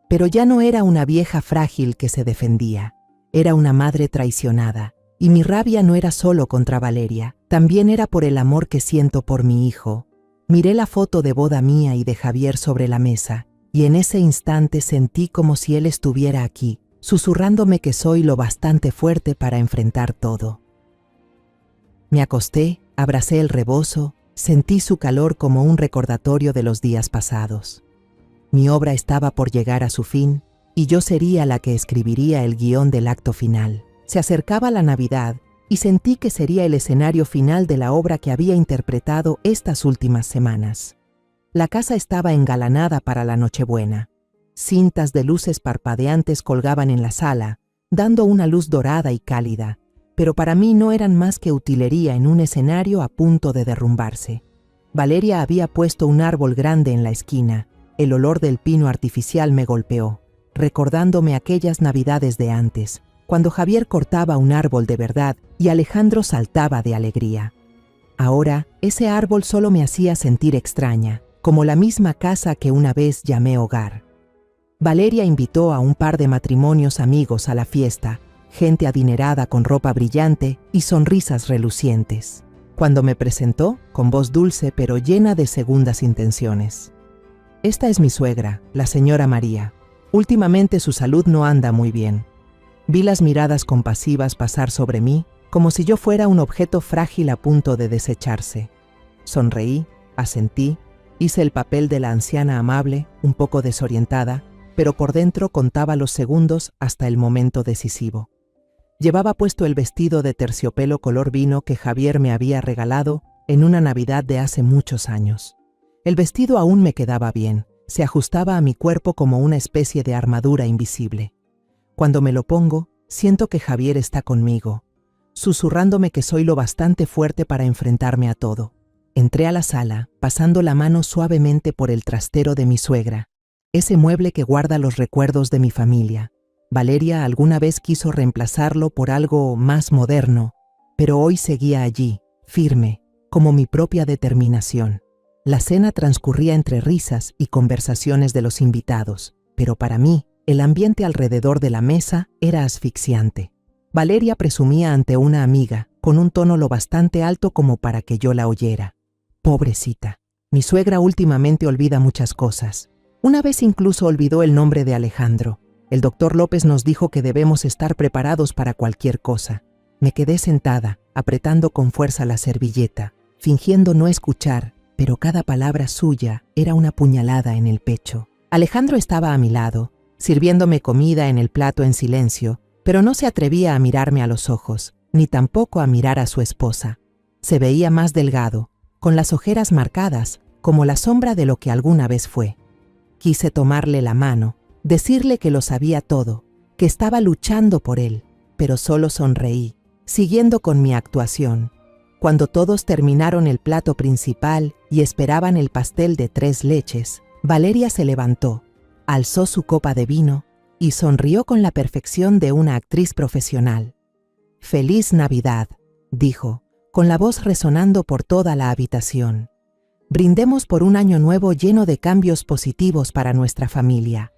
Pero ya no era una vieja frágil que se defendía, era una madre traicionada, y mi rabia no era solo contra Valeria, también era por el amor que siento por mi hijo. Miré la foto de boda mía y de Javier sobre la mesa, y en ese instante sentí como si él estuviera aquí, susurrándome que soy lo bastante fuerte para enfrentar todo. Me acosté, abracé el rebozo Sentí su calor como un recordatorio de los días pasados. Mi obra estaba por llegar a su fin y yo sería la que escribiría el guión del acto final. Se acercaba la Navidad y sentí que sería el escenario final de la obra que había interpretado estas últimas semanas. La casa estaba engalanada para la Nochebuena. Cintas de luces parpadeantes colgaban en la sala, dando una luz dorada y cálida, pero para mí no eran más que utilería en un escenario a punto de derrumbarse. Valeria había puesto un árbol grande en la esquina. El olor del pino artificial me golpeó, recordándome aquellas Navidades de antes, cuando Javier cortaba un árbol de verdad y Alejandro saltaba de alegría. Ahora, ese árbol solo me hacía sentir extraña, como la misma casa que una vez llamé hogar. Valeria invitó a un par de matrimonios amigos a la fiesta, gente adinerada con ropa brillante y sonrisas relucientes. Cuando me presentó, con voz dulce pero llena de segundas intenciones. Esta es mi suegra, la señora María. Últimamente su salud no anda muy bien. Vi las miradas compasivas pasar sobre mí, como si yo fuera un objeto frágil a punto de desecharse. Sonreí, asentí, hice el papel de la anciana amable, un poco desorientada, pero por dentro contaba los segundos hasta el momento decisivo. Llevaba puesto el vestido de terciopelo color vino que Javier me había regalado en una Navidad de hace muchos años. El vestido aún me quedaba bien, se ajustaba a mi cuerpo como una especie de armadura invisible. Cuando me lo pongo, siento que Javier está conmigo, susurrándome que soy lo bastante fuerte para enfrentarme a todo. Entré a la sala, pasando la mano suavemente por el trastero de mi suegra, ese mueble que guarda los recuerdos de mi familia. Valeria alguna vez quiso reemplazarlo por algo más moderno, pero hoy seguía allí, firme, como mi propia determinación. La cena transcurría entre risas y conversaciones de los invitados, pero para mí, el ambiente alrededor de la mesa era asfixiante. Valeria presumía ante una amiga, con un tono lo bastante alto como para que yo la oyera. Pobrecita, mi suegra últimamente olvida muchas cosas. Una vez incluso olvidó el nombre de Alejandro. El doctor López nos dijo que debemos estar preparados para cualquier cosa. Me quedé sentada, apretando con fuerza la servilleta, fingiendo no escuchar, pero cada palabra suya era una puñalada en el pecho. Alejandro estaba a mi lado, sirviéndome comida en el plato en silencio, pero no se atrevía a mirarme a los ojos, ni tampoco a mirar a su esposa. Se veía más delgado, con las ojeras marcadas, como la sombra de lo que alguna vez fue. Quise tomarle la mano, decirle que lo sabía todo, que estaba luchando por él, pero solo sonreí, siguiendo con mi actuación. Cuando todos terminaron el plato principal y esperaban el pastel de 3 leches, Valeria se levantó, alzó su copa de vino y sonrió con la perfección de una actriz profesional. «Feliz Navidad», dijo, con la voz resonando por toda la habitación. «Brindemos por un año nuevo lleno de cambios positivos para nuestra familia».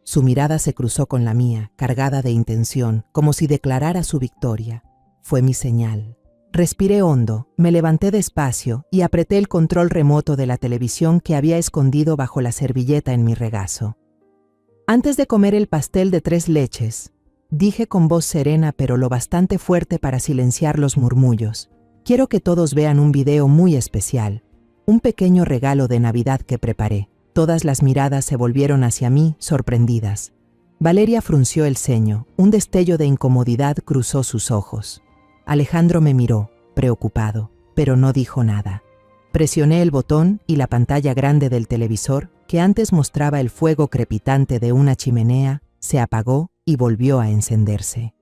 Su mirada se cruzó con la mía, cargada de intención, como si declarara su victoria. Fue mi señal. Respiré hondo, me levanté despacio y apreté el control remoto de la televisión que había escondido bajo la servilleta en mi regazo. Antes de comer el pastel de 3 leches, dije con voz serena pero lo bastante fuerte para silenciar los murmullos. Quiero que todos vean un video muy especial, un pequeño regalo de Navidad que preparé. Todas las miradas se volvieron hacia mí, sorprendidas. Valeria frunció el ceño, un destello de incomodidad cruzó sus ojos. Alejandro me miró, preocupado, pero no dijo nada. Presioné el botón y la pantalla grande del televisor, que antes mostraba el fuego crepitante de una chimenea, se apagó y volvió a encenderse.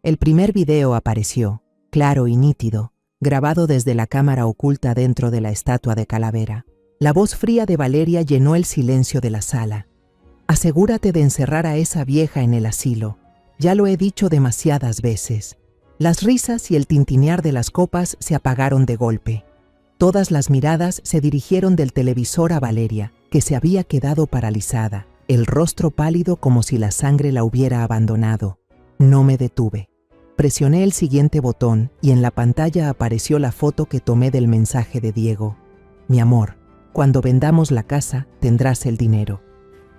El primer video apareció, claro y nítido, grabado desde la cámara oculta dentro de la estatua de calavera. La voz fría de Valeria llenó el silencio de la sala. «Asegúrate de encerrar a esa vieja en el asilo. Ya lo he dicho demasiadas veces». Las risas y el tintinear de las copas se apagaron de golpe. Todas las miradas se dirigieron del televisor a Valeria, que se había quedado paralizada, el rostro pálido como si la sangre la hubiera abandonado. No me detuve. Presioné el siguiente botón y en la pantalla apareció la foto que tomé del mensaje de Diego. «Mi amor, cuando vendamos la casa tendrás el dinero.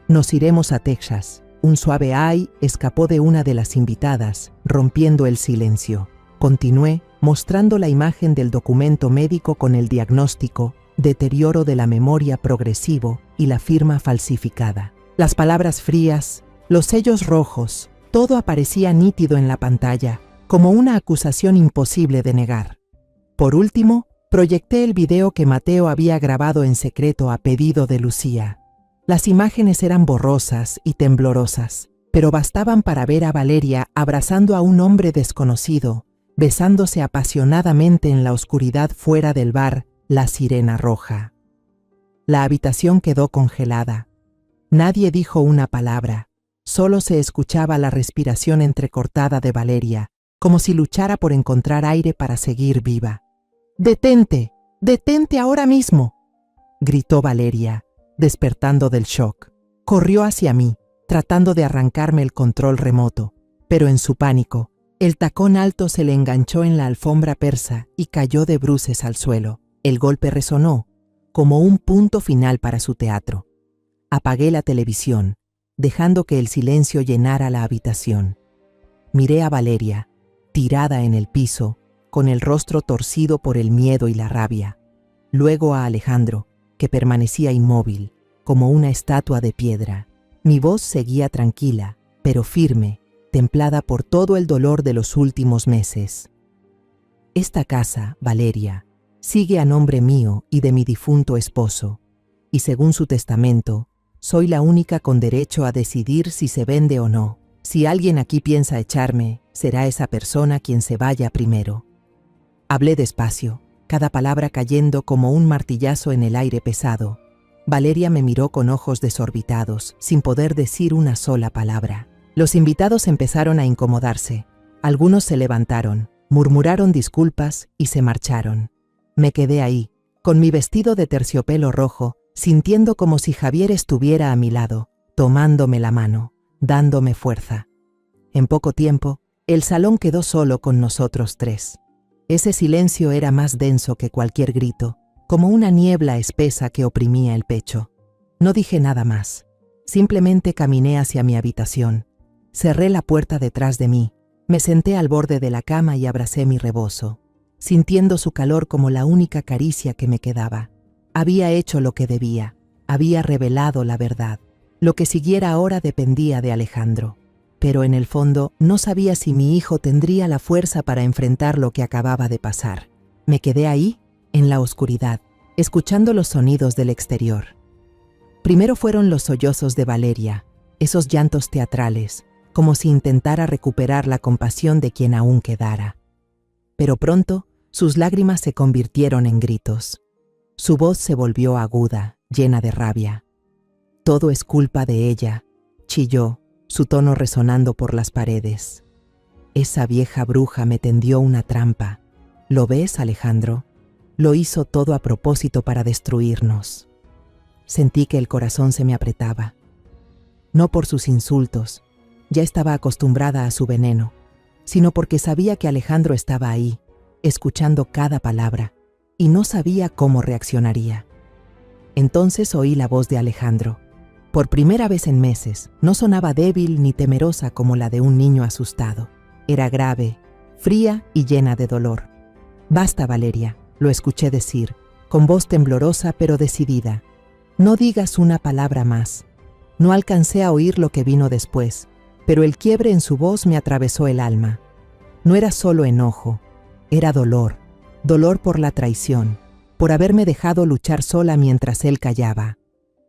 Nos iremos a Texas». Un suave ay escapó de una de las invitadas, rompiendo el silencio. Continué, mostrando la imagen del documento médico con el diagnóstico, deterioro de la memoria progresivo y la firma falsificada. Las palabras frías, los sellos rojos, todo aparecía nítido en la pantalla, como una acusación imposible de negar. Por último, proyecté el video que Mateo había grabado en secreto a pedido de Lucía. Las imágenes eran borrosas y temblorosas, pero bastaban para ver a Valeria abrazando a un hombre desconocido, besándose apasionadamente en la oscuridad fuera del bar La Sirena Roja. La habitación quedó congelada. Nadie dijo una palabra, solo se escuchaba la respiración entrecortada de Valeria, como si luchara por encontrar aire para seguir viva. «¡Detente! ¡Detente ahora mismo!», gritó Valeria, despertando del shock. Corrió hacia mí, tratando de arrancarme el control remoto, pero en su pánico, el tacón alto se le enganchó en la alfombra persa y cayó de bruces al suelo. El golpe resonó, como un punto final para su teatro. Apagué la televisión, dejando que el silencio llenara la habitación. Miré a Valeria, tirada en el piso, con el rostro torcido por el miedo y la rabia. Luego a Alejandro, que permanecía inmóvil, como una estatua de piedra. Mi voz seguía tranquila, pero firme, templada por todo el dolor de los últimos meses. Esta casa, Valeria, sigue a nombre mío y de mi difunto esposo, y según su testamento, soy la única con derecho a decidir si se vende o no. Si alguien aquí piensa echarme, será esa persona quien se vaya primero. Hablé despacio, cada palabra cayendo como un martillazo en el aire pesado. Valeria me miró con ojos desorbitados, sin poder decir una sola palabra. Los invitados empezaron a incomodarse. Algunos se levantaron, murmuraron disculpas y se marcharon. Me quedé ahí, con mi vestido de terciopelo rojo, sintiendo como si Javier estuviera a mi lado, tomándome la mano, dándome fuerza. En poco tiempo, el salón quedó solo con nosotros tres. Ese silencio era más denso que cualquier grito, como una niebla espesa que oprimía el pecho. No dije nada más. Simplemente caminé hacia mi habitación. Cerré la puerta detrás de mí, me senté al borde de la cama y abracé mi rebozo, sintiendo su calor como la única caricia que me quedaba. Había hecho lo que debía, había revelado la verdad. Lo que siguiera ahora dependía de Alejandro. Pero en el fondo no sabía si mi hijo tendría la fuerza para enfrentar lo que acababa de pasar. Me quedé ahí, en la oscuridad, escuchando los sonidos del exterior. Primero fueron los sollozos de Valeria, esos llantos teatrales, como si intentara recuperar la compasión de quien aún quedara. Pero pronto, sus lágrimas se convirtieron en gritos. Su voz se volvió aguda, llena de rabia. «Todo es culpa de ella», chilló, su tono resonando por las paredes. «Esa vieja bruja me tendió una trampa. ¿Lo ves, Alejandro? Lo hizo todo a propósito para destruirnos». Sentí que el corazón se me apretaba. No por sus insultos, ya estaba acostumbrada a su veneno, sino porque sabía que Alejandro estaba ahí, escuchando cada palabra, y no sabía cómo reaccionaría. Entonces oí la voz de Alejandro. Por primera vez en meses, no sonaba débil ni temerosa como la de un niño asustado. Era grave, fría y llena de dolor. «Basta, Valeria», lo escuché decir, con voz temblorosa pero decidida. «No digas una palabra más». No alcancé a oír lo que vino después, pero el quiebre en su voz me atravesó el alma. No era solo enojo, era dolor. Dolor por la traición, por haberme dejado luchar sola mientras él callaba.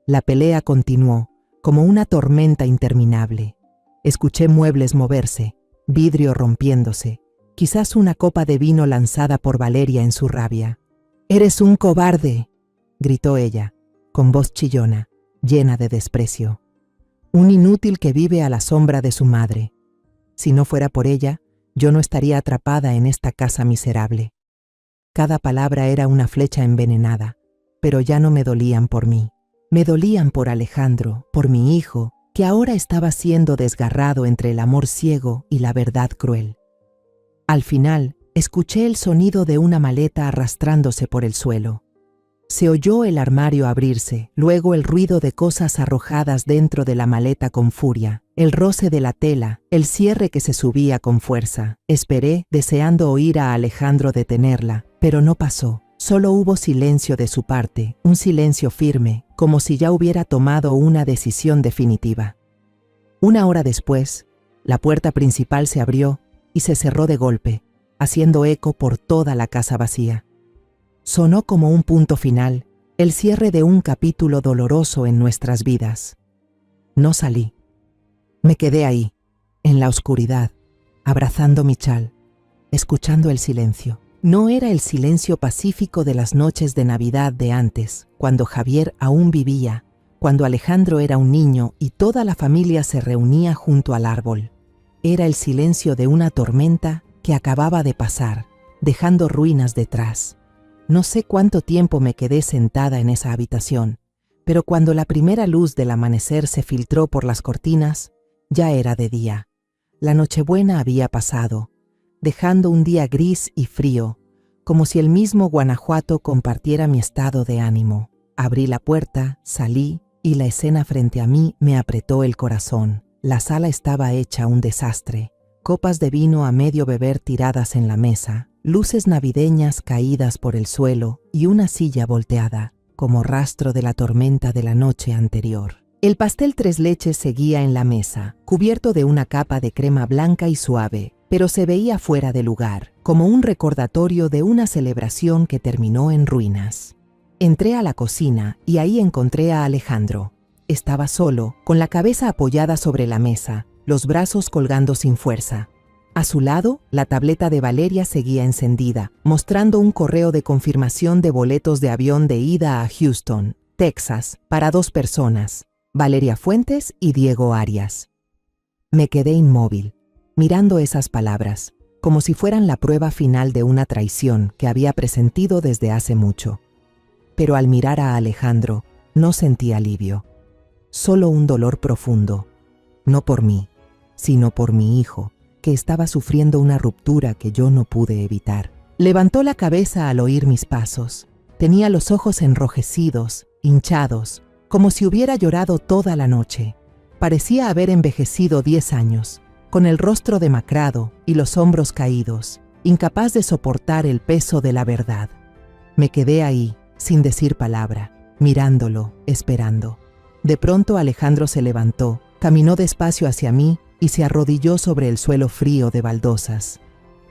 La pelea continuó, como una tormenta interminable. Escuché muebles moverse, vidrio rompiéndose, quizás una copa de vino lanzada por Valeria en su rabia. «¡Eres un cobarde!», gritó ella, con voz chillona, llena de desprecio. «Un inútil que vive a la sombra de su madre. Si no fuera por ella, yo no estaría atrapada en esta casa miserable». Cada palabra era una flecha envenenada, pero ya no me dolían por mí. Me dolían por Alejandro, por mi hijo, que ahora estaba siendo desgarrado entre el amor ciego y la verdad cruel. Al final, escuché el sonido de una maleta arrastrándose por el suelo. Se oyó el armario abrirse, luego el ruido de cosas arrojadas dentro de la maleta con furia, el roce de la tela, el cierre que se subía con fuerza. Esperé, deseando oír a Alejandro detenerla, pero no pasó. Solo hubo silencio de su parte, un silencio firme, como si ya hubiera tomado una decisión definitiva. Una hora después, la puerta principal se abrió y se cerró de golpe, haciendo eco por toda la casa vacía. Sonó como un punto final, el cierre de un capítulo doloroso en nuestras vidas. No salí. Me quedé ahí, en la oscuridad, abrazando mi chal, escuchando el silencio. No era el silencio pacífico de las noches de Navidad de antes, cuando Javier aún vivía, cuando Alejandro era un niño y toda la familia se reunía junto al árbol. Era el silencio de una tormenta que acababa de pasar, dejando ruinas detrás. No sé cuánto tiempo me quedé sentada en esa habitación, pero cuando la primera luz del amanecer se filtró por las cortinas, ya era de día. La Nochebuena había pasado, dejando un día gris y frío, como si el mismo Guanajuato compartiera mi estado de ánimo. Abrí la puerta, salí, y la escena frente a mí me apretó el corazón. La sala estaba hecha un desastre, copas de vino a medio beber tiradas en la mesa, luces navideñas caídas por el suelo y una silla volteada, como rastro de la tormenta de la noche anterior. El pastel tres leches seguía en la mesa, cubierto de una capa de crema blanca y suave, pero se veía fuera de lugar, como un recordatorio de una celebración que terminó en ruinas. Entré a la cocina y ahí encontré a Alejandro. Estaba solo, con la cabeza apoyada sobre la mesa, los brazos colgando sin fuerza. A su lado, la tableta de Valeria seguía encendida, mostrando un correo de confirmación de boletos de avión de ida a Houston, Texas, para 2 personas, Valeria Fuentes y Diego Arias. Me quedé inmóvil, mirando esas palabras, como si fueran la prueba final de una traición que había presentido desde hace mucho. Pero al mirar a Alejandro, no sentí alivio, solo un dolor profundo, no por mí, sino por mi hijo, que estaba sufriendo una ruptura que yo no pude evitar. Levantó la cabeza al oír mis pasos. Tenía los ojos enrojecidos, hinchados, como si hubiera llorado toda la noche. Parecía haber envejecido 10 años, con el rostro demacrado y los hombros caídos, incapaz de soportar el peso de la verdad. Me quedé ahí, sin decir palabra, mirándolo, esperando. De pronto Alejandro se levantó, caminó despacio hacia mí y se arrodilló sobre el suelo frío de baldosas.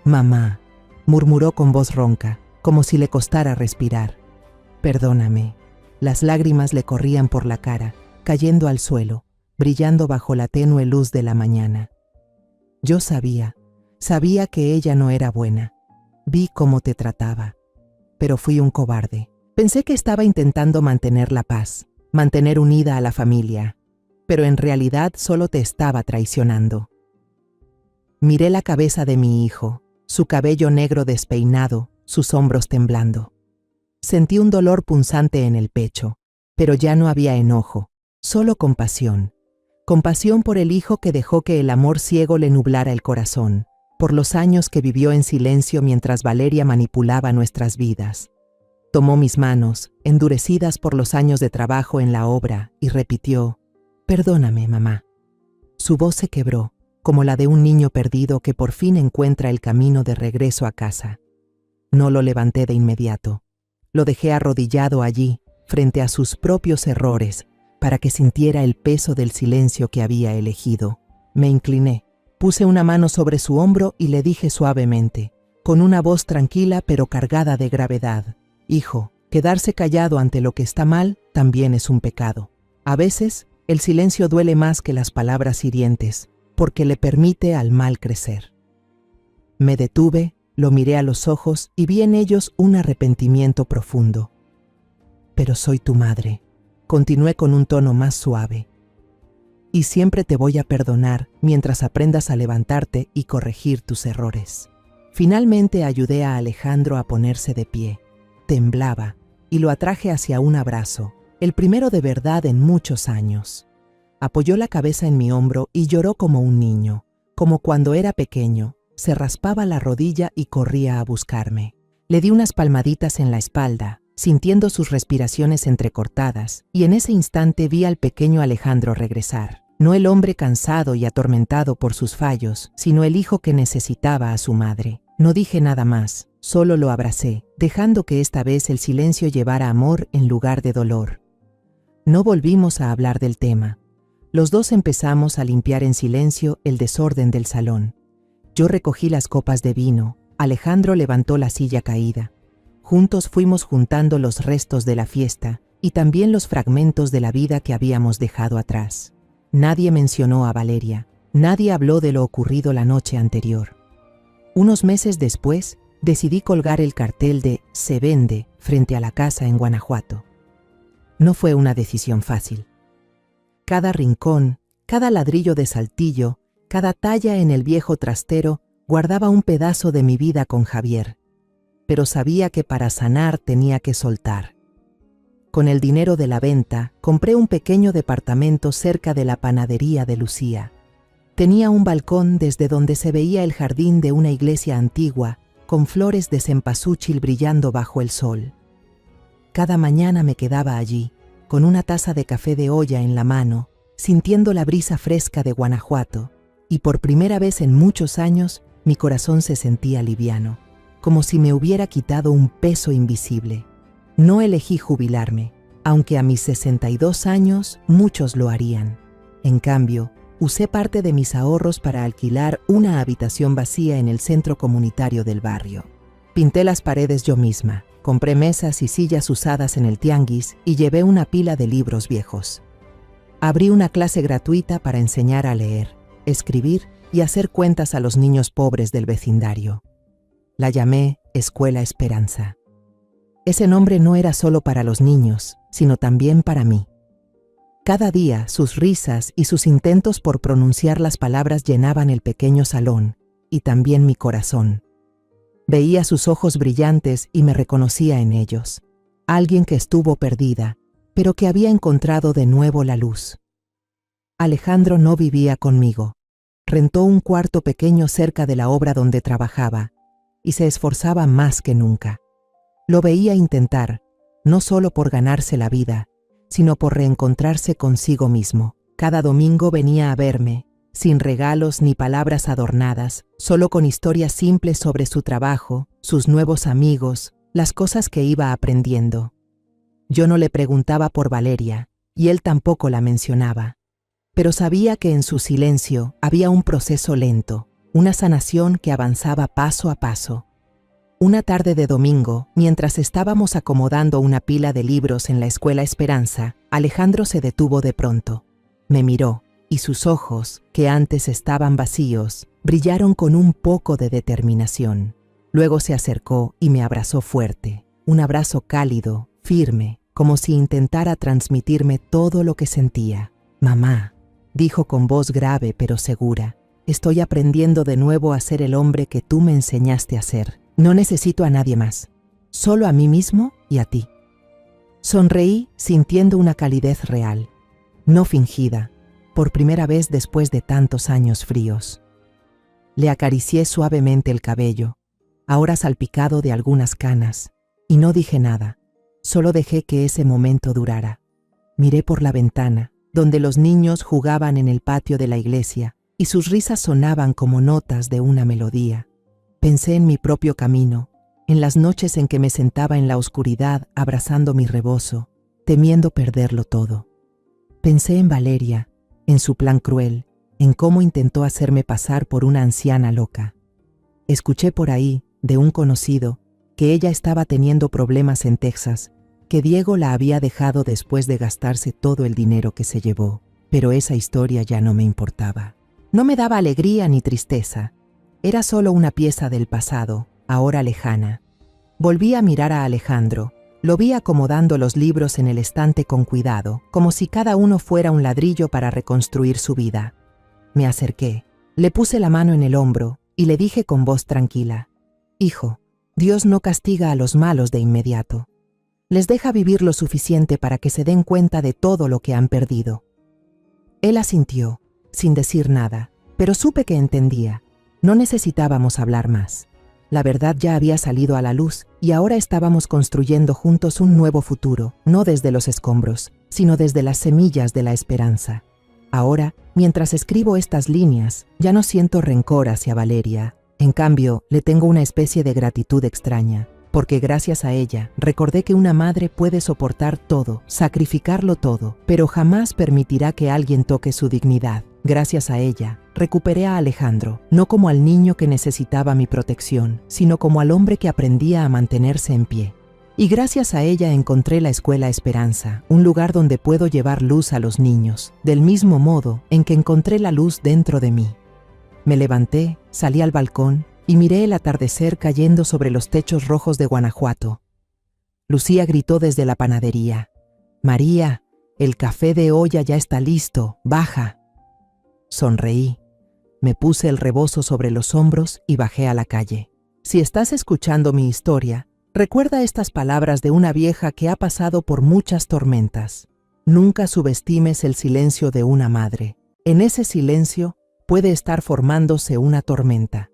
«Mamá», murmuró con voz ronca, como si le costara respirar. «Perdóname». Las lágrimas le corrían por la cara, cayendo al suelo, brillando bajo la tenue luz de la mañana. Yo sabía que ella no era buena. Vi cómo te trataba, pero fui un cobarde. Pensé que estaba intentando mantener la paz, mantener unida a la familia, pero en realidad solo te estaba traicionando. Miré la cabeza de mi hijo, su cabello negro despeinado, sus hombros temblando. Sentí un dolor punzante en el pecho, pero ya no había enojo, solo compasión. Compasión por el hijo que dejó que el amor ciego le nublara el corazón, por los años que vivió en silencio mientras Valeria manipulaba nuestras vidas. Tomó mis manos, endurecidas por los años de trabajo en la obra, y repitió: «Perdóname, mamá». Su voz se quebró, como la de un niño perdido que por fin encuentra el camino de regreso a casa. No lo levanté de inmediato. Lo dejé arrodillado allí, frente a sus propios errores, para que sintiera el peso del silencio que había elegido. Me incliné, puse una mano sobre su hombro y le dije suavemente, con una voz tranquila pero cargada de gravedad: «Hijo, quedarse callado ante lo que está mal también es un pecado. A veces, el silencio duele más que las palabras hirientes, porque le permite al mal crecer». Me detuve, lo miré a los ojos y vi en ellos un arrepentimiento profundo. «Pero soy tu madre», continué con un tono más suave, «y siempre te voy a perdonar mientras aprendas a levantarte y corregir tus errores». Finalmente ayudé a Alejandro a ponerse de pie. Temblaba y lo atraje hacia un abrazo, el primero de verdad en muchos años. Apoyó la cabeza en mi hombro y lloró como un niño, como cuando era pequeño. Se raspaba la rodilla y corría a buscarme. Le di unas palmaditas en la espalda, sintiendo sus respiraciones entrecortadas, y en ese instante vi al pequeño Alejandro regresar. No el hombre cansado y atormentado por sus fallos, sino el hijo que necesitaba a su madre. No dije nada más, solo lo abracé, dejando que esta vez el silencio llevara amor en lugar de dolor. No volvimos a hablar del tema. Los dos empezamos a limpiar en silencio el desorden del salón. Yo recogí las copas de vino, Alejandro levantó la silla caída. Juntos fuimos juntando los restos de la fiesta y también los fragmentos de la vida que habíamos dejado atrás. Nadie mencionó a Valeria, nadie habló de lo ocurrido la noche anterior. Unos meses después, decidí colgar el cartel de "Se vende" frente a la casa en Guanajuato. No fue una decisión fácil. Cada rincón, cada ladrillo de saltillo, cada talla en el viejo trastero guardaba un pedazo de mi vida con Javier, pero sabía que para sanar tenía que soltar. Con el dinero de la venta, compré un pequeño departamento cerca de la panadería de Lucía. Tenía un balcón desde donde se veía el jardín de una iglesia antigua, con flores de cempasúchil brillando bajo el sol. Cada mañana me quedaba allí, con una taza de café de olla en la mano, sintiendo la brisa fresca de Guanajuato, y por primera vez en muchos años, mi corazón se sentía liviano, como si me hubiera quitado un peso invisible. No elegí jubilarme, aunque a mis 62 años muchos lo harían. En cambio, usé parte de mis ahorros para alquilar una habitación vacía en el centro comunitario del barrio. Pinté las paredes yo misma, compré mesas y sillas usadas en el tianguis y llevé una pila de libros viejos. Abrí una clase gratuita para enseñar a leer, escribir y hacer cuentas a los niños pobres del vecindario. La llamé Escuela Esperanza. Ese nombre no era solo para los niños, sino también para mí. Cada día, sus risas y sus intentos por pronunciar las palabras llenaban el pequeño salón, y también mi corazón. Veía sus ojos brillantes y me reconocía en ellos. Alguien que estuvo perdida, pero que había encontrado de nuevo la luz. Alejandro no vivía conmigo. Rentó un cuarto pequeño cerca de la obra donde trabajaba, y se esforzaba más que nunca. Lo veía intentar, no solo por ganarse la vida, sino por reencontrarse consigo mismo. Cada domingo venía a verme, sin regalos ni palabras adornadas, solo con historias simples sobre su trabajo, sus nuevos amigos, las cosas que iba aprendiendo. Yo no le preguntaba por Valeria, y él tampoco la mencionaba, pero sabía que en su silencio había un proceso lento, una sanación que avanzaba paso a paso. Una tarde de domingo, mientras estábamos acomodando una pila de libros en la Escuela Esperanza, Alejandro se detuvo de pronto. Me miró, y sus ojos, que antes estaban vacíos, brillaron con un poco de determinación. Luego se acercó y me abrazó fuerte, un abrazo cálido, firme, como si intentara transmitirme todo lo que sentía. «Mamá», dijo con voz grave pero segura, «estoy aprendiendo de nuevo a ser el hombre que tú me enseñaste a ser. No necesito a nadie más, solo a mí mismo y a ti». Sonreí sintiendo una calidez real, no fingida, por primera vez después de tantos años fríos. Le acaricié suavemente el cabello, ahora salpicado de algunas canas, y no dije nada, solo dejé que ese momento durara. Miré por la ventana, donde los niños jugaban en el patio de la iglesia, y sus risas sonaban como notas de una melodía. Pensé en mi propio camino, en las noches en que me sentaba en la oscuridad abrazando mi rebozo, temiendo perderlo todo. Pensé en Valeria, en su plan cruel, en cómo intentó hacerme pasar por una anciana loca. Escuché por ahí, de un conocido, que ella estaba teniendo problemas en Texas, que Diego la había dejado después de gastarse todo el dinero que se llevó, pero esa historia ya no me importaba. No me daba alegría ni tristeza. Era solo una pieza del pasado, ahora lejana. Volví a mirar a Alejandro. Lo vi acomodando los libros en el estante con cuidado, como si cada uno fuera un ladrillo para reconstruir su vida. Me acerqué, le puse la mano en el hombro y le dije con voz tranquila: «Hijo, Dios no castiga a los malos de inmediato. Les deja vivir lo suficiente para que se den cuenta de todo lo que han perdido». Él asintió, sin decir nada, pero supe que entendía. No necesitábamos hablar más. La verdad ya había salido a la luz y ahora estábamos construyendo juntos un nuevo futuro, no desde los escombros, sino desde las semillas de la esperanza. Ahora, mientras escribo estas líneas, ya no siento rencor hacia Valeria. En cambio, le tengo una especie de gratitud extraña, porque gracias a ella recordé que una madre puede soportar todo, sacrificarlo todo, pero jamás permitirá que alguien toque su dignidad. Gracias a ella, recuperé a Alejandro, no como al niño que necesitaba mi protección, sino como al hombre que aprendía a mantenerse en pie. Y gracias a ella encontré la Escuela Esperanza, un lugar donde puedo llevar luz a los niños, del mismo modo en que encontré la luz dentro de mí. Me levanté, salí al balcón y miré el atardecer cayendo sobre los techos rojos de Guanajuato. Lucía gritó desde la panadería: «María, el café de olla ya está listo, baja». Sonreí, me puse el rebozo sobre los hombros y bajé a la calle. Si estás escuchando mi historia, recuerda estas palabras de una vieja que ha pasado por muchas tormentas. Nunca subestimes el silencio de una madre. En ese silencio puede estar formándose una tormenta.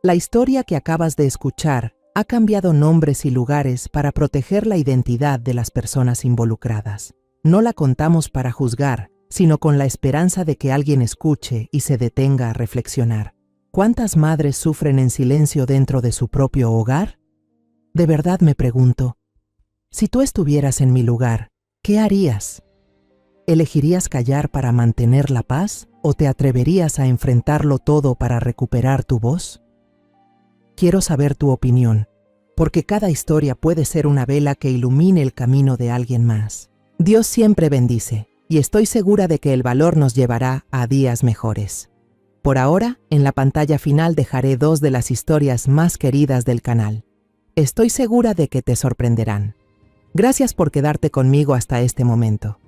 La historia que acabas de escuchar ha cambiado nombres y lugares para proteger la identidad de las personas involucradas. No la contamos para juzgar, sino con la esperanza de que alguien escuche y se detenga a reflexionar. ¿Cuántas madres sufren en silencio dentro de su propio hogar? De verdad me pregunto, si tú estuvieras en mi lugar, ¿qué harías? ¿Elegirías callar para mantener la paz o te atreverías a enfrentarlo todo para recuperar tu voz? Quiero saber tu opinión, porque cada historia puede ser una vela que ilumine el camino de alguien más. Dios siempre bendice, y estoy segura de que el valor nos llevará a días mejores. Por ahora, en la pantalla final dejaré 2 de las historias más queridas del canal. Estoy segura de que te sorprenderán. Gracias por quedarte conmigo hasta este momento.